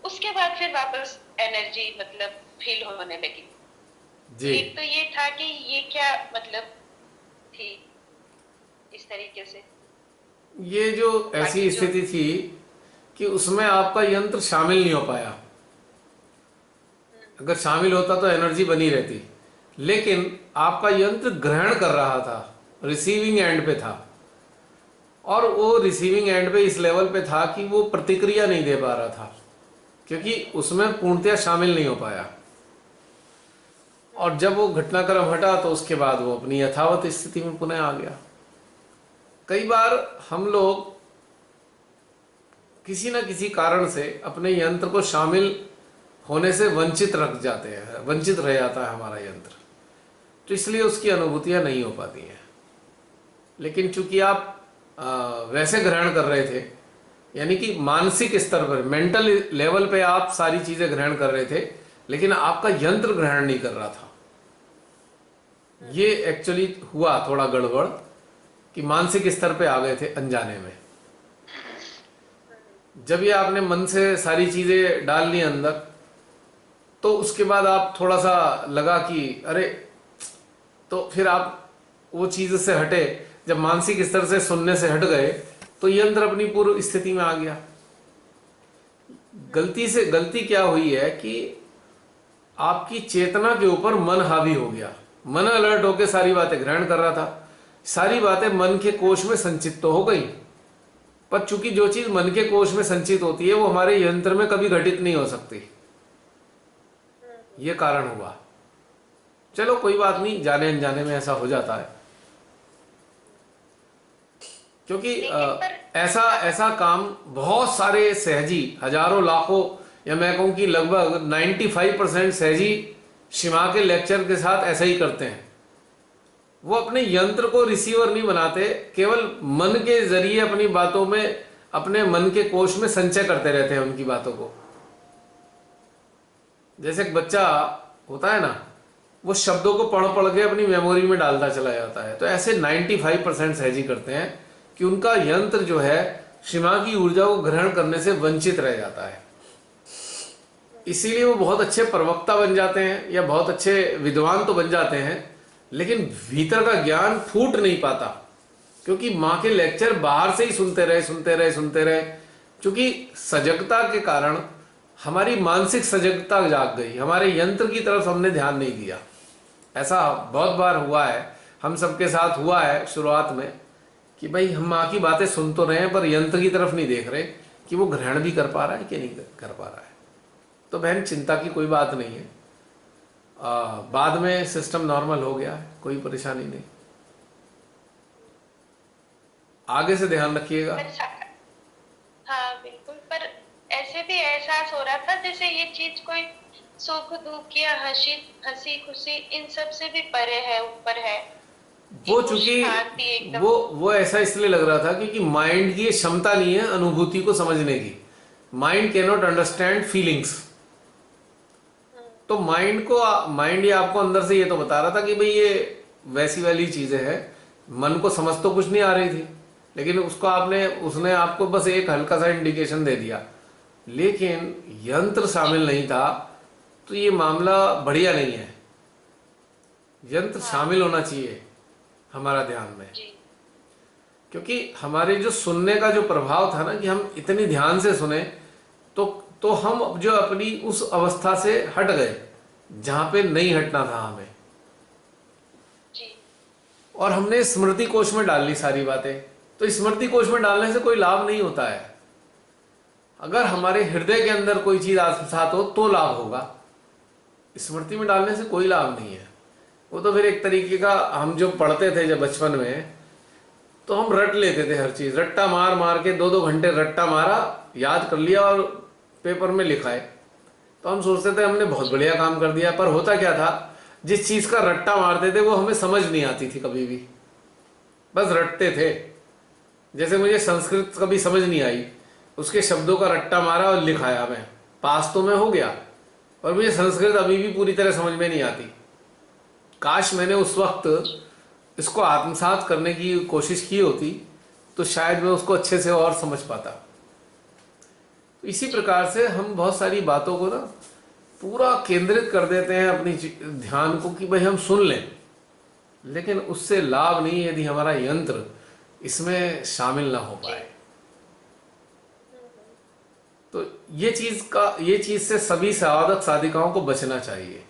[SPEAKER 3] उसके बाद फिर वापस एनर्जी मतलब फील होने लगी।
[SPEAKER 1] जी।
[SPEAKER 3] एक तो ये था कि ये क्या मतलब थी इस तरीके से।
[SPEAKER 1] ये जो ऐसी
[SPEAKER 3] बाकी जो-
[SPEAKER 1] स्थिति थी कि उसमें आपका यंत्र शामिल नहीं हो पाया। अगर शामिल होता तो एनर्जी बनी रहती, लेकिन आपका यंत्र ग्रहण कर रहा था, रिसीविंग एंड पे था, और वो रिसीविंग एंड पे इस लेवल पे था कि वो प्रतिक्रिया नहीं दे पा रहा था, क्योंकि उसमें पूर्णतया शामिल नहीं हो पाया। और जब वो घटनाक्रम हटा तो उसके बाद वो अपनी यथावत स्थिति में पुनः आ गया। कई बार हम लोग किसी न किसी कारण से अपने यंत्र को शामिल होने से वंचित रख जाते हैं, वंचित रह जाता है हमारा यंत्र, तो इसलिए उसकी अनुभूतियां नहीं हो पाती हैं। लेकिन चूंकि आप वैसे ग्रहण कर रहे थे, यानी कि मानसिक स्तर पर, मेंटल लेवल पे आप सारी चीजें ग्रहण कर रहे थे, लेकिन आपका यंत्र ग्रहण नहीं कर रहा था। ये एक्चुअली हुआ थोड़ा गड़बड़ कि मानसिक स्तर पे आ गए थे अनजाने में। जब ये आपने मन से सारी चीजें डाल ली अंदर, तो उसके बाद आप थोड़ा सा लगा कि अरे, तो फिर आप वो चीज से हटे। जब मानसिक स्तर से सुनने से हट गए तो यंत्र अपनी पूर्व स्थिति में आ गया। गलती क्या हुई है कि आपकी चेतना के ऊपर मन हावी हो गया। मन अलर्ट होकर सारी बातें ग्रहण कर रहा था, सारी बातें मन के कोश में संचित तो हो गई, पर चूंकि जो चीज मन के कोश में संचित होती है वो हमारे यंत्र में कभी घटित नहीं हो सकती। ये कारण हुआ। चलो कोई बात नहीं, जाने अनजाने में ऐसा हो जाता है, क्योंकि ऐसा काम बहुत सारे सहजी, हजारों लाखों, या मैं कहूं कि लगभग 95% सहजी शिमा के लेक्चर के साथ ऐसा ही करते हैं। वो अपने यंत्र को रिसीवर नहीं बनाते, केवल मन के जरिए अपनी बातों में, अपने मन के कोश में संचय करते रहते हैं उनकी बातों को। जैसे एक बच्चा होता है ना, वो शब्दों को पढ़ पढ़ के अपनी मेमोरी में डालता चला जाता है, तो ऐसे 95% सहजी करते हैं कि उनका यंत्र जो है शिमा की ऊर्जा को ग्रहण करने से वंचित रह जाता है। इसीलिए वो बहुत अच्छे प्रवक्ता बन जाते हैं या बहुत अच्छे विद्वान तो बन जाते हैं, लेकिन भीतर का ज्ञान फूट नहीं पाता, क्योंकि माँ के लेक्चर बाहर से ही सुनते रहे। क्योंकि सजगता के कारण हमारी मानसिक सजगता जाग गई, हमारे यंत्र की तरफ हमने ध्यान नहीं दिया। ऐसा बहुत बार हुआ है, हम सबके साथ हुआ है शुरुआत में, कि भाई हम माँ की बातें सुन तो रहे हैं पर यंत्र की तरफ नहीं देख रहे कि वो ग्रहण भी कर पा रहा है कि नहीं कर पा रहा है। तो बहन, चिंता की कोई बात नहीं है, बाद में सिस्टम नॉर्मल हो गया है, कोई परेशानी नहीं। आगे से ध्यान रखिएगा।
[SPEAKER 3] हाँ बिल्कुल, पर ऐसे भी एहसास हो रहा था जैसे ये चीज कोई सुख दुख या हंसी खुशी इन सब से भी परे है, ऊपर है।
[SPEAKER 1] वो चूंकि वो ऐसा इसलिए लग रहा था क्योंकि माइंड की ये क्षमता नहीं है अनुभूति को समझने की। Mind can not understand feelings. तो माइंड ये आपको अंदर से ये तो बता रहा था कि भाई ये वैसी वाली चीजें हैं, मन को समझ तो कुछ नहीं आ रही थी, लेकिन उसने आपको बस एक हल्का सा इंडिकेशन दे दिया, लेकिन यंत्र शामिल नहीं था। तो ये मामला बढ़िया नहीं है, यंत्र शामिल होना चाहिए हमारा ध्यान में। क्योंकि हमारे जो सुनने का जो प्रभाव था ना, कि हम इतनी ध्यान से सुने तो हम जो अपनी उस अवस्था से हट गए जहां पे नहीं हटना था हमें, और हमने स्मृति कोश में डाल ली सारी बातें। तो स्मृति कोश में डालने से कोई लाभ नहीं होता है। अगर हमारे हृदय के अंदर कोई चीज आत्मसात हो तो लाभ होगा, स्मृति में डालने से कोई लाभ नहीं है। वो तो फिर एक तरीके का, हम जो पढ़ते थे जब बचपन में, तो हम रट लेते थे हर चीज़, रट्टा मार मार के 2-2 घंटे रट्टा मारा, याद कर लिया और पेपर में लिखाए। तो हम सोचते थे हमने बहुत बढ़िया काम कर दिया, पर होता क्या था, जिस चीज़ का रट्टा मारते थे वो हमें समझ नहीं आती थी कभी भी, बस रटते थे। जैसे मुझे संस्कृत कभी समझ नहीं आई, उसके शब्दों का रट्टा मारा और लिखाया, मैं पास तो मैं हो गया, पर मुझे संस्कृत अभी भी पूरी तरह समझ में नहीं आती। काश मैंने उस वक्त इसको आत्मसात करने की कोशिश की होती तो शायद मैं उसको अच्छे से और समझ पाता। तो इसी प्रकार से हम बहुत सारी बातों को ना पूरा केंद्रित कर देते हैं अपनी ध्यान को कि भाई हम सुन लें, लेकिन उससे लाभ नहीं यदि हमारा यंत्र इसमें शामिल ना हो पाए। तो ये चीज से सभी साधक साधिकाओं को बचना चाहिए।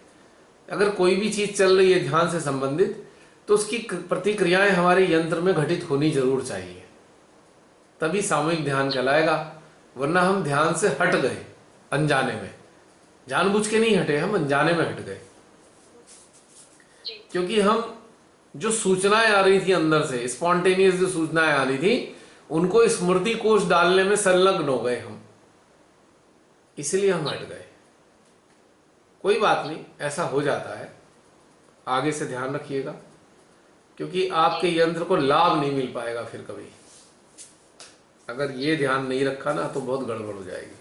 [SPEAKER 1] अगर कोई भी चीज चल रही है ध्यान से संबंधित, तो उसकी प्रतिक्रियाएं हमारे यंत्र में घटित होनी जरूर चाहिए, तभी सामूहिक ध्यान कहलाएगा। वरना हम ध्यान से हट गए अनजाने में, जानबूझ के नहीं हटे, हम अनजाने में हट गए, क्योंकि हम जो सूचनाएं आ रही थी अंदर से, स्पॉन्टेनियस जो सूचनाएं आ रही थी, उनको स्मृति कोश डालने में संलग्न हो गए हम, इसलिए हम हट गए। कोई बात नहीं, ऐसा हो जाता है, आगे से ध्यान रखिएगा, क्योंकि आपके यंत्र को लाभ नहीं मिल पाएगा फिर कभी। अगर ये ध्यान नहीं रखा ना तो बहुत गड़बड़ हो जाएगी।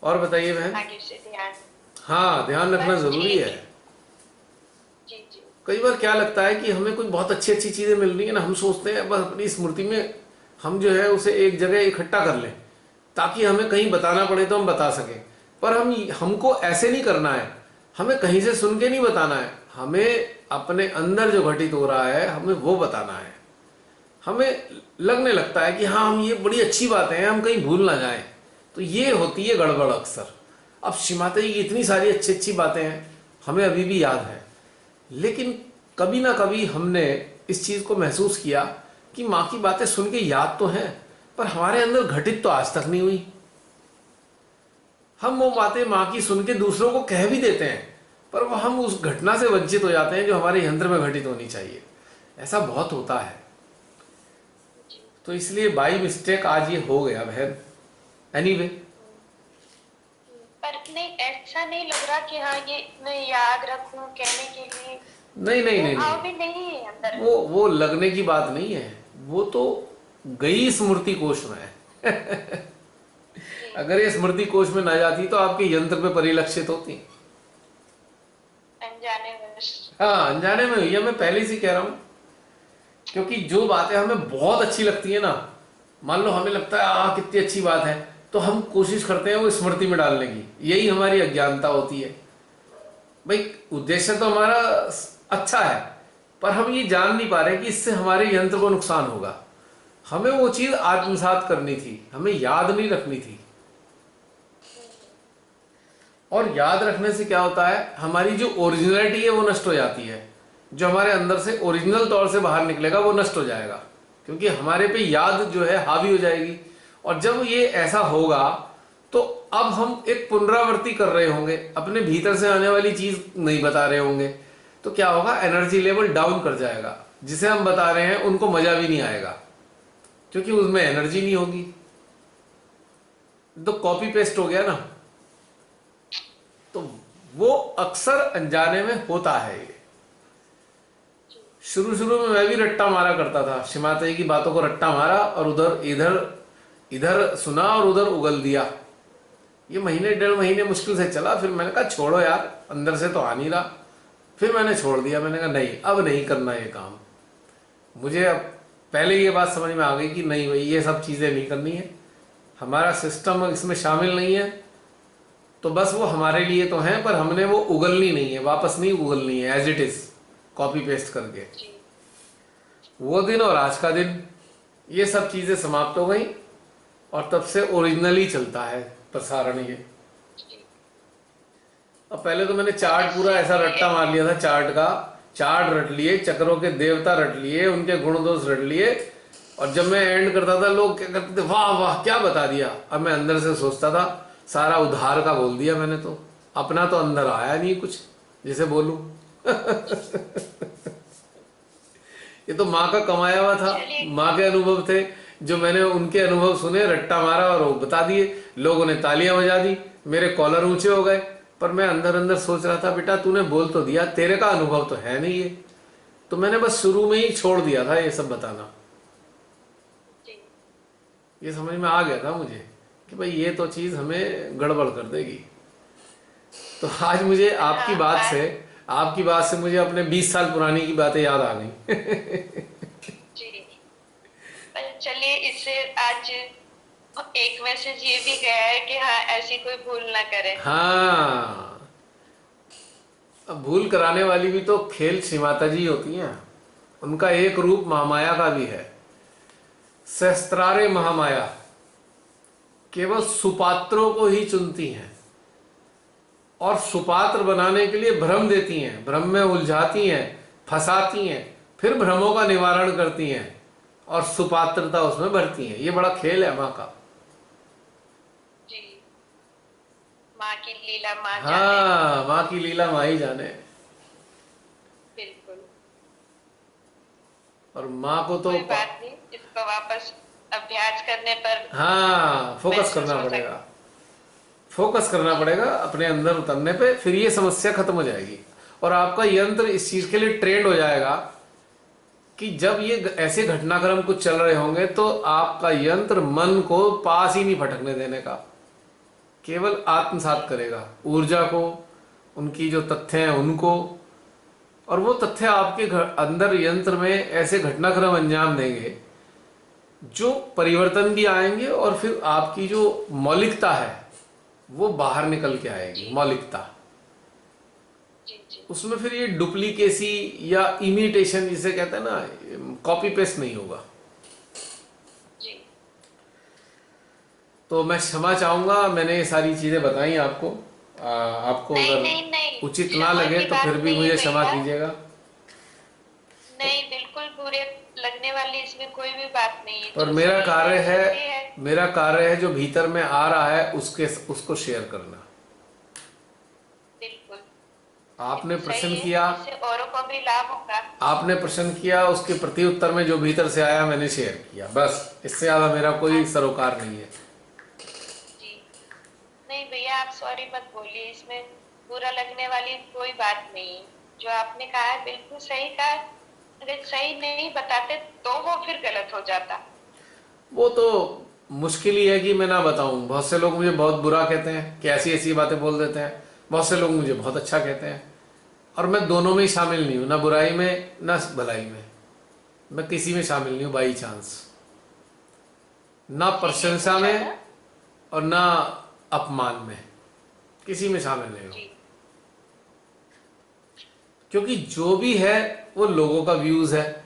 [SPEAKER 1] और बताइए बहन।
[SPEAKER 3] आगे से ध्यान।
[SPEAKER 1] हाँ, ध्यान रखना जरूरी है।
[SPEAKER 3] जी जी।
[SPEAKER 1] कई बार क्या लगता है कि हमें कोई बहुत अच्छी अच्छी चीजें मिल रही है ना, हम सोचते हैं बस अपनी स्मृति में हम जो है उसे एक जगह इकट्ठा कर लें ताकि हमें कहीं बताना पड़े तो हम बता सकें। पर हमको ऐसे नहीं करना है, हमें कहीं से सुन के नहीं बताना है, हमें अपने अंदर जो घटित हो रहा है हमें वो बताना है। हमें लगने लगता है कि हाँ, हम ये बड़ी अच्छी बातें हैं, हम कहीं भूल ना जाएं, तो ये होती है गड़बड़ अक्सर। अब श्रीमाता जी की इतनी सारी अच्छी अच्छी बातें हैं, हमें अभी भी याद है, लेकिन कभी ना कभी हमने इस चीज को महसूस किया कि माँ की बातें सुन के याद तो हैं, पर हमारे अंदर घटित तो आज तक नहीं हुई। हम वो बातें माँ की सुन के दूसरों को कह भी देते हैं, पर वो हम उस घटना से वंचित हो जाते हैं जो हमारे यंत्र में घटित होनी चाहिए। ऐसा बहुत होता है। तो इसलिए बाई मिस्टेक आज ये हो गया बहन। एनीवे,
[SPEAKER 3] पर नहीं, ऐसा नहीं लग रहा कि हाँ ये मैं याद रखूं कहने के लिए।
[SPEAKER 1] नहीं नहीं नहीं,
[SPEAKER 3] भाव भी नहीं है अंदर।
[SPEAKER 1] वो लगने की बात नहीं है, वो तो गई स्मृति कोश में। अगर ये स्मृति कोश में ना जाती तो आपके यंत्र पे परिलक्षित होती।
[SPEAKER 3] अनजाने में।
[SPEAKER 1] हाँ, अनजाने में हुई है, मैं पहले से कह रहा हूँ। क्योंकि जो बातें हमें बहुत अच्छी लगती है ना, मान लो हमें लगता है कितनी अच्छी बात है, तो हम कोशिश करते हैं वो स्मृति में डालने की। यही हमारी अज्ञानता होती है। भाई उद्देश्य तो हमारा अच्छा है, पर हम ये जान नहीं पा रहे कि इससे हमारे यंत्र को नुकसान होगा। हमें वो चीज आत्मसात करनी थी, हमें याद नहीं रखनी थी। और याद रखने से क्या होता है, हमारी जो ओरिजिनलिटी है वो नष्ट हो जाती है। जो हमारे अंदर से ओरिजिनल तौर से बाहर निकलेगा वो नष्ट हो जाएगा, क्योंकि हमारे पे याद जो है हावी हो जाएगी। और जब ये ऐसा होगा तो अब हम एक पुनरावृत्ति कर रहे होंगे, अपने भीतर से आने वाली चीज नहीं बता रहे होंगे, तो क्या होगा, एनर्जी लेवल डाउन कर जाएगा। जिसे हम बता रहे हैं उनको मजा भी नहीं आएगा, क्योंकि उसमें एनर्जी नहीं होगी। तो कॉपी पेस्ट हो गया ना। तो वो अक्सर अनजाने में होता है। ये शुरू में मैं भी रट्टा मारा करता था, श्रीमाता जी की बातों को रट्टा मारा और इधर सुना और उधर उगल दिया। ये महीने 1.5 महीने मुश्किल से चला, फिर मैंने कहा छोड़ो यार, अंदर से तो आ नहीं रहा। फिर मैंने छोड़ दिया, मैंने कहा नहीं, अब नहीं करना ये काम। मुझे अब पहले ये बात समझ में आ गई कि नहीं भाई, ये सब चीजें नहीं करनी है, हमारा सिस्टम इसमें शामिल नहीं है। तो बस वो हमारे लिए तो है, पर हमने वो उगलनी नहीं है, वापस नहीं उगलनी है, as it is copy paste करके। वो दिन और आज का दिन, ये सब चीजें समाप्त हो गई, और तब से ओरिजिनली चलता है प्रसारण ये। अब पहले तो मैंने चार्ट पूरा ऐसा रट्टा मार लिया था, चार्ट रट लिए, चक्रों के देवता रट लिए, उनके गुण दोष रट लिए, और जब मैं एंड करता था लोग क्या करते थे, वाह वाह क्या बता दिया। अब मैं अंदर से सोचता था सारा उधार का बोल दिया मैंने, तो अपना तो अंदर आया नहीं कुछ जिसे बोलूं। ये तो माँ का कमाया हुआ था, माँ के अनुभव थे जो मैंने उनके अनुभव सुने, रट्टा मारा और वो बता दिए। लोगों ने तालियां बजा दी, मेरे कॉलर ऊंचे हो गए, पर मैं अंदर अंदर सोच रहा था बेटा तूने बोल तो दिया, तेरे का अनुभव तो है नहीं ये। तो मैंने बस शुरू में ही छोड़ दिया था ये सब बताना।
[SPEAKER 5] जी
[SPEAKER 1] ये समझ में आ गया था मुझे कि भाई ये तो चीज हमें गड़बड़ कर देगी। तो आज मुझे आपकी बात से मुझे अपने 20 साल पुरानी की बातें याद आ गई।
[SPEAKER 5] जी। पर चलिए, इससे आज एक मैसेज ये भी गया है कि हाँ, ऐसी कोई भूल ना करे।
[SPEAKER 1] हाँ, अब भूल कराने वाली भी तो खेल श्री माता जी होती हैं, उनका एक रूप महामाया का भी है। सहस्त्रारे महामाया केवल सुपात्रों को ही चुनती हैं और सुपात्र बनाने के लिए भ्रम देती हैं, भ्रम में उलझाती हैं, फंसाती हैं, फिर भ्रमों का निवारण करती हैं और सुपात्रता उसमें भरती हैं। ये बड़ा खेल है माँ का।
[SPEAKER 5] जी, माँ की लीला माँ जाने।
[SPEAKER 1] हाँ, माँ की लीला माँ ही जाने।
[SPEAKER 5] बिल्कुल।
[SPEAKER 1] और माँ को तो
[SPEAKER 5] कोई बात नहीं, इसको वापस अभ्यास करने पर
[SPEAKER 1] हाँ फोकस करना पड़ेगा, फोकस करना पड़ेगा अपने अंदर उतरने पे, फिर ये समस्या खत्म हो जाएगी और आपका यंत्र इस चीज के लिए ट्रेंड हो जाएगा कि जब ये ऐसे घटनाक्रम कुछ चल रहे होंगे तो आपका यंत्र मन को पास ही नहीं भटकने देने का, केवल आत्मसात करेगा ऊर्जा को, उनकी जो तथ्य हैं उनको, और वो तथ्य आपके अंदर यंत्र में ऐसे घटनाक्रम अंजाम देंगे जो परिवर्तन भी आएंगे और फिर आपकी जो मौलिकता है वो बाहर निकल के आएगी। मौलिकता, उसमें फिर ये डुप्लीकेसी या इमिटेशन जिसे कहते हैं ना, कॉपी पेस्ट नहीं होगा। तो मैं क्षमा चाहूंगा, मैंने ये सारी चीजें बताई आपको। आपको अगर उचित ना लगे तो फिर भी मुझे क्षमा कीजिएगा।
[SPEAKER 5] नहीं, बिल्कुल बुरे लगने वाली इसमें कोई भी बात नहीं है।
[SPEAKER 1] पर मेरा कार्य है जो भीतर में आ रहा है उसको शेयर करना।
[SPEAKER 5] बिल्कुल।
[SPEAKER 1] आपने प्रश्न किया,
[SPEAKER 5] औरों को भी लाभ होगा।
[SPEAKER 1] आपने प्रश्न किया, उसके प्रति उत्तर में जो भीतर से आया मैंने शेयर किया, बस। इससे ज्यादा मेरा कोई सरोकार नहीं है।
[SPEAKER 5] जी नहीं भैया, आप सॉरी मत बोलिए, इसमें बुरा लगने वाली कोई बात नहीं। जो आपने कहा है बिल्कुल सही कहा। अगर सही नहीं बताते तो वो फिर गलत हो जाता।
[SPEAKER 1] वो तो मुश्किल ही है कि मैं ना बताऊं। बहुत से लोग मुझे बहुत बुरा कहते हैं कि ऐसी ऐसी बातें बोल देते हैं, बहुत से लोग मुझे बहुत अच्छा कहते हैं, और मैं दोनों में ही शामिल नहीं हूं, ना बुराई में ना भलाई में। मैं किसी में शामिल नहीं हूं बाई चांस, ना प्रशंसा में और ना अपमान में, किसी में शामिल नहीं हूं। क्योंकि जो भी है वो लोगों का व्यूज है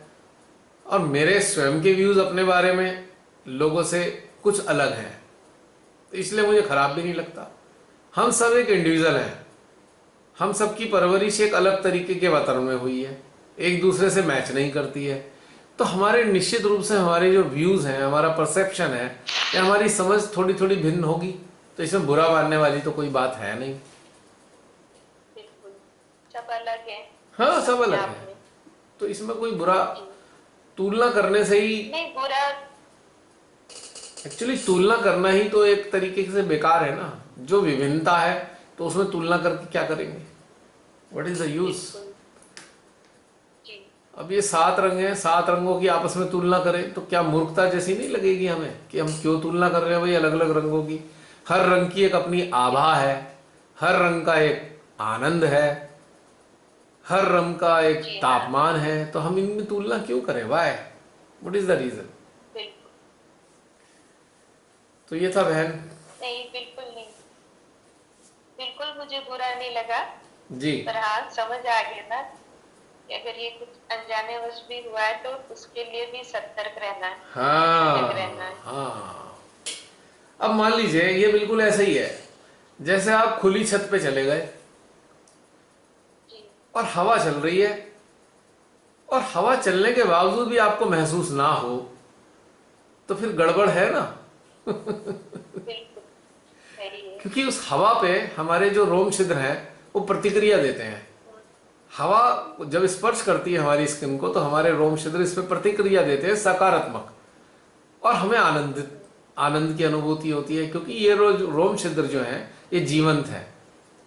[SPEAKER 1] और मेरे स्वयं के व्यूज अपने बारे में लोगों से कुछ अलग हैं, तो इसलिए मुझे खराब भी नहीं लगता। हम सब एक इंडिविजुअल हैं, हम सबकी परवरिश एक अलग तरीके के वातावरण में हुई है, एक दूसरे से मैच नहीं करती है। तो हमारे निश्चित रूप से हमारे जो व्यूज हैं, हमारा परसेप्शन है या हमारी समझ थोड़ी थोड़ी भिन्न होगी, तो इसमें बुरा मानने वाली तो कोई बात है नहीं।
[SPEAKER 5] बिल्कुल, सब अलग है।
[SPEAKER 1] हाँ, सब अलग है, तो इसमें कोई बुरा तुलना करने से ही
[SPEAKER 5] नहीं, बुरा
[SPEAKER 1] एक्चुअली तुलना करना ही तो एक तरीके से बेकार है ना। जो विभिन्नता है तो उसमें तुलना करके क्या करेंगे? What is the use? अब ये 7 रंग हैं, 7 रंगों की आपस में तुलना करें तो क्या मूर्खता जैसी नहीं लगेगी हमें कि हम क्यों तुलना कर रहे हैं भाई अलग अलग रंगों की? हर रंग की एक अपनी आभा है, हर रंग का एक आनंद है, हर रंग का एक तापमान है, तो हम इनमें तुलना क्यों करें? Why? What is the reason? तो ये था बहन।
[SPEAKER 5] नहीं, बिल्कुल नहीं, बिल्कुल मुझे बुरा नहीं लगा
[SPEAKER 1] जी।
[SPEAKER 5] पर हाँ, समझ आ गया ना कि अगर ये कुछ अनजाने वश भी हुआ है तो उसके लिए भी सतर्क रहना है।
[SPEAKER 1] हाँ। अब मान लीजिए ये बिल्कुल ऐसा ही है जैसे आप खुली छत पे चले गए और हवा चल रही है, और हवा चलने के बावजूद भी आपको महसूस ना हो तो फिर गड़बड़ है ना।
[SPEAKER 3] सही है।
[SPEAKER 1] क्योंकि उस हवा पे हमारे जो रोम छिद्र हैं वो प्रतिक्रिया देते हैं। हवा जब स्पर्श करती है हमारी स्किन को तो हमारे रोम छिद्र इस पे प्रतिक्रिया देते हैं सकारात्मक, और हमें आनंद की अनुभूति होती है, क्योंकि ये रोम छिद्र जो हैं ये जीवंत हैं,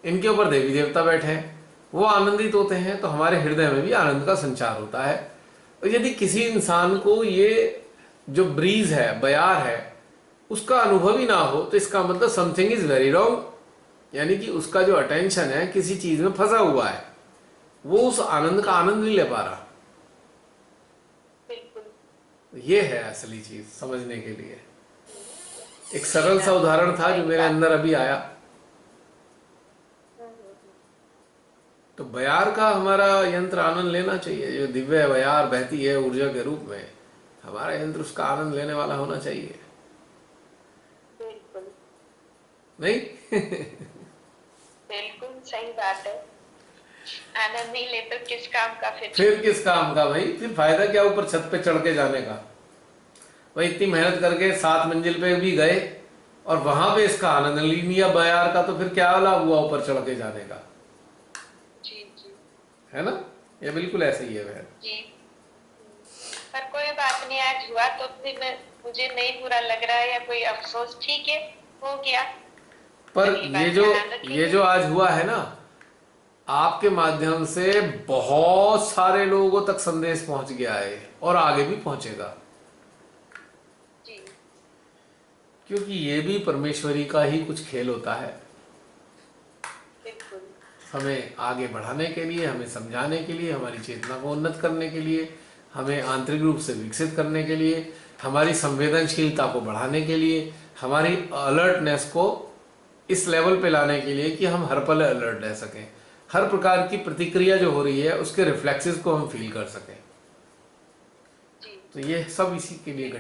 [SPEAKER 1] इनके ऊपर देवी देवता बैठे हैं, वो आनंदित होते हैं तो हमारे हृदय में भी आनंद का संचार होता है। और यदि किसी इंसान को ये जो ब्रीज है, बयार है, उसका अनुभव ही ना हो तो इसका मतलब समथिंग इज वेरी रॉन्ग, यानी कि उसका जो अटेंशन है किसी चीज में फंसा हुआ है, वो उस आनंद का आनंद नहीं ले पा रहा।
[SPEAKER 3] बिल्कुल।
[SPEAKER 1] ये है असली चीज समझने के लिए। एक सरल सा उदाहरण था जो मेरे अंदर अभी आया। तो बयार का हमारा यंत्र आनंद लेना चाहिए, जो दिव्य बयार बहती है ऊर्जा के रूप में, हमारा यंत्र उसका आनंद लेने वाला होना चाहिए,
[SPEAKER 3] बिल्कुल
[SPEAKER 1] नहीं?
[SPEAKER 3] बिल्कुल सही बात है। आनंद नहीं ले तो किस काम का फिर?
[SPEAKER 1] फिर किस काम का भाई? फिर फायदा क्या ऊपर छत पे चढ़ के जाने का? भाई इतनी मेहनत करके 7 मंजिल पे भी गए और वहां पे इसका आनंद नहीं लिया बयार का, तो फिर क्या लाभ हुआ ऊपर चढ़ के जाने का?
[SPEAKER 3] जी जी
[SPEAKER 1] है ना? ये बिल्कुल ऐसे ही है बहन।
[SPEAKER 3] जी। पर कोई बात नहीं, आज हुआ तो फिर मुझे नहीं बुरा लग रहा है या कोई अफसोस, ठीक है हो गया।
[SPEAKER 1] पर
[SPEAKER 3] अगली बार
[SPEAKER 1] ये
[SPEAKER 3] ध्यान रखेंगे।
[SPEAKER 1] जो आज हुआ है ना, आपके माध्यम से बहुत सारे लोगों तक संदेश पहुंच गया है और आगे भी पहुंचेगा,
[SPEAKER 3] जी
[SPEAKER 1] क्योंकि ये भी परमेश्वरी का ही कुछ खेल होता है।
[SPEAKER 3] बिल्कुल।
[SPEAKER 1] हमें आगे बढ़ाने के लिए, हमें समझाने के लिए, हमारी चेतना को उन्नत करने के लिए, हमें आंतरिक रूप से विकसित करने के लिए, हमारी संवेदनशीलता को बढ़ाने के लिए, हमारी अलर्टनेस को इस लेवल पे लाने के लिए कि हम हर पल अलर्ट रह सकें, हर प्रकार की प्रतिक्रिया जो हो रही है उसके रिफ्लेक्सेस को हम फील कर सकें।
[SPEAKER 3] जी
[SPEAKER 1] तो ये सब इसी के लिए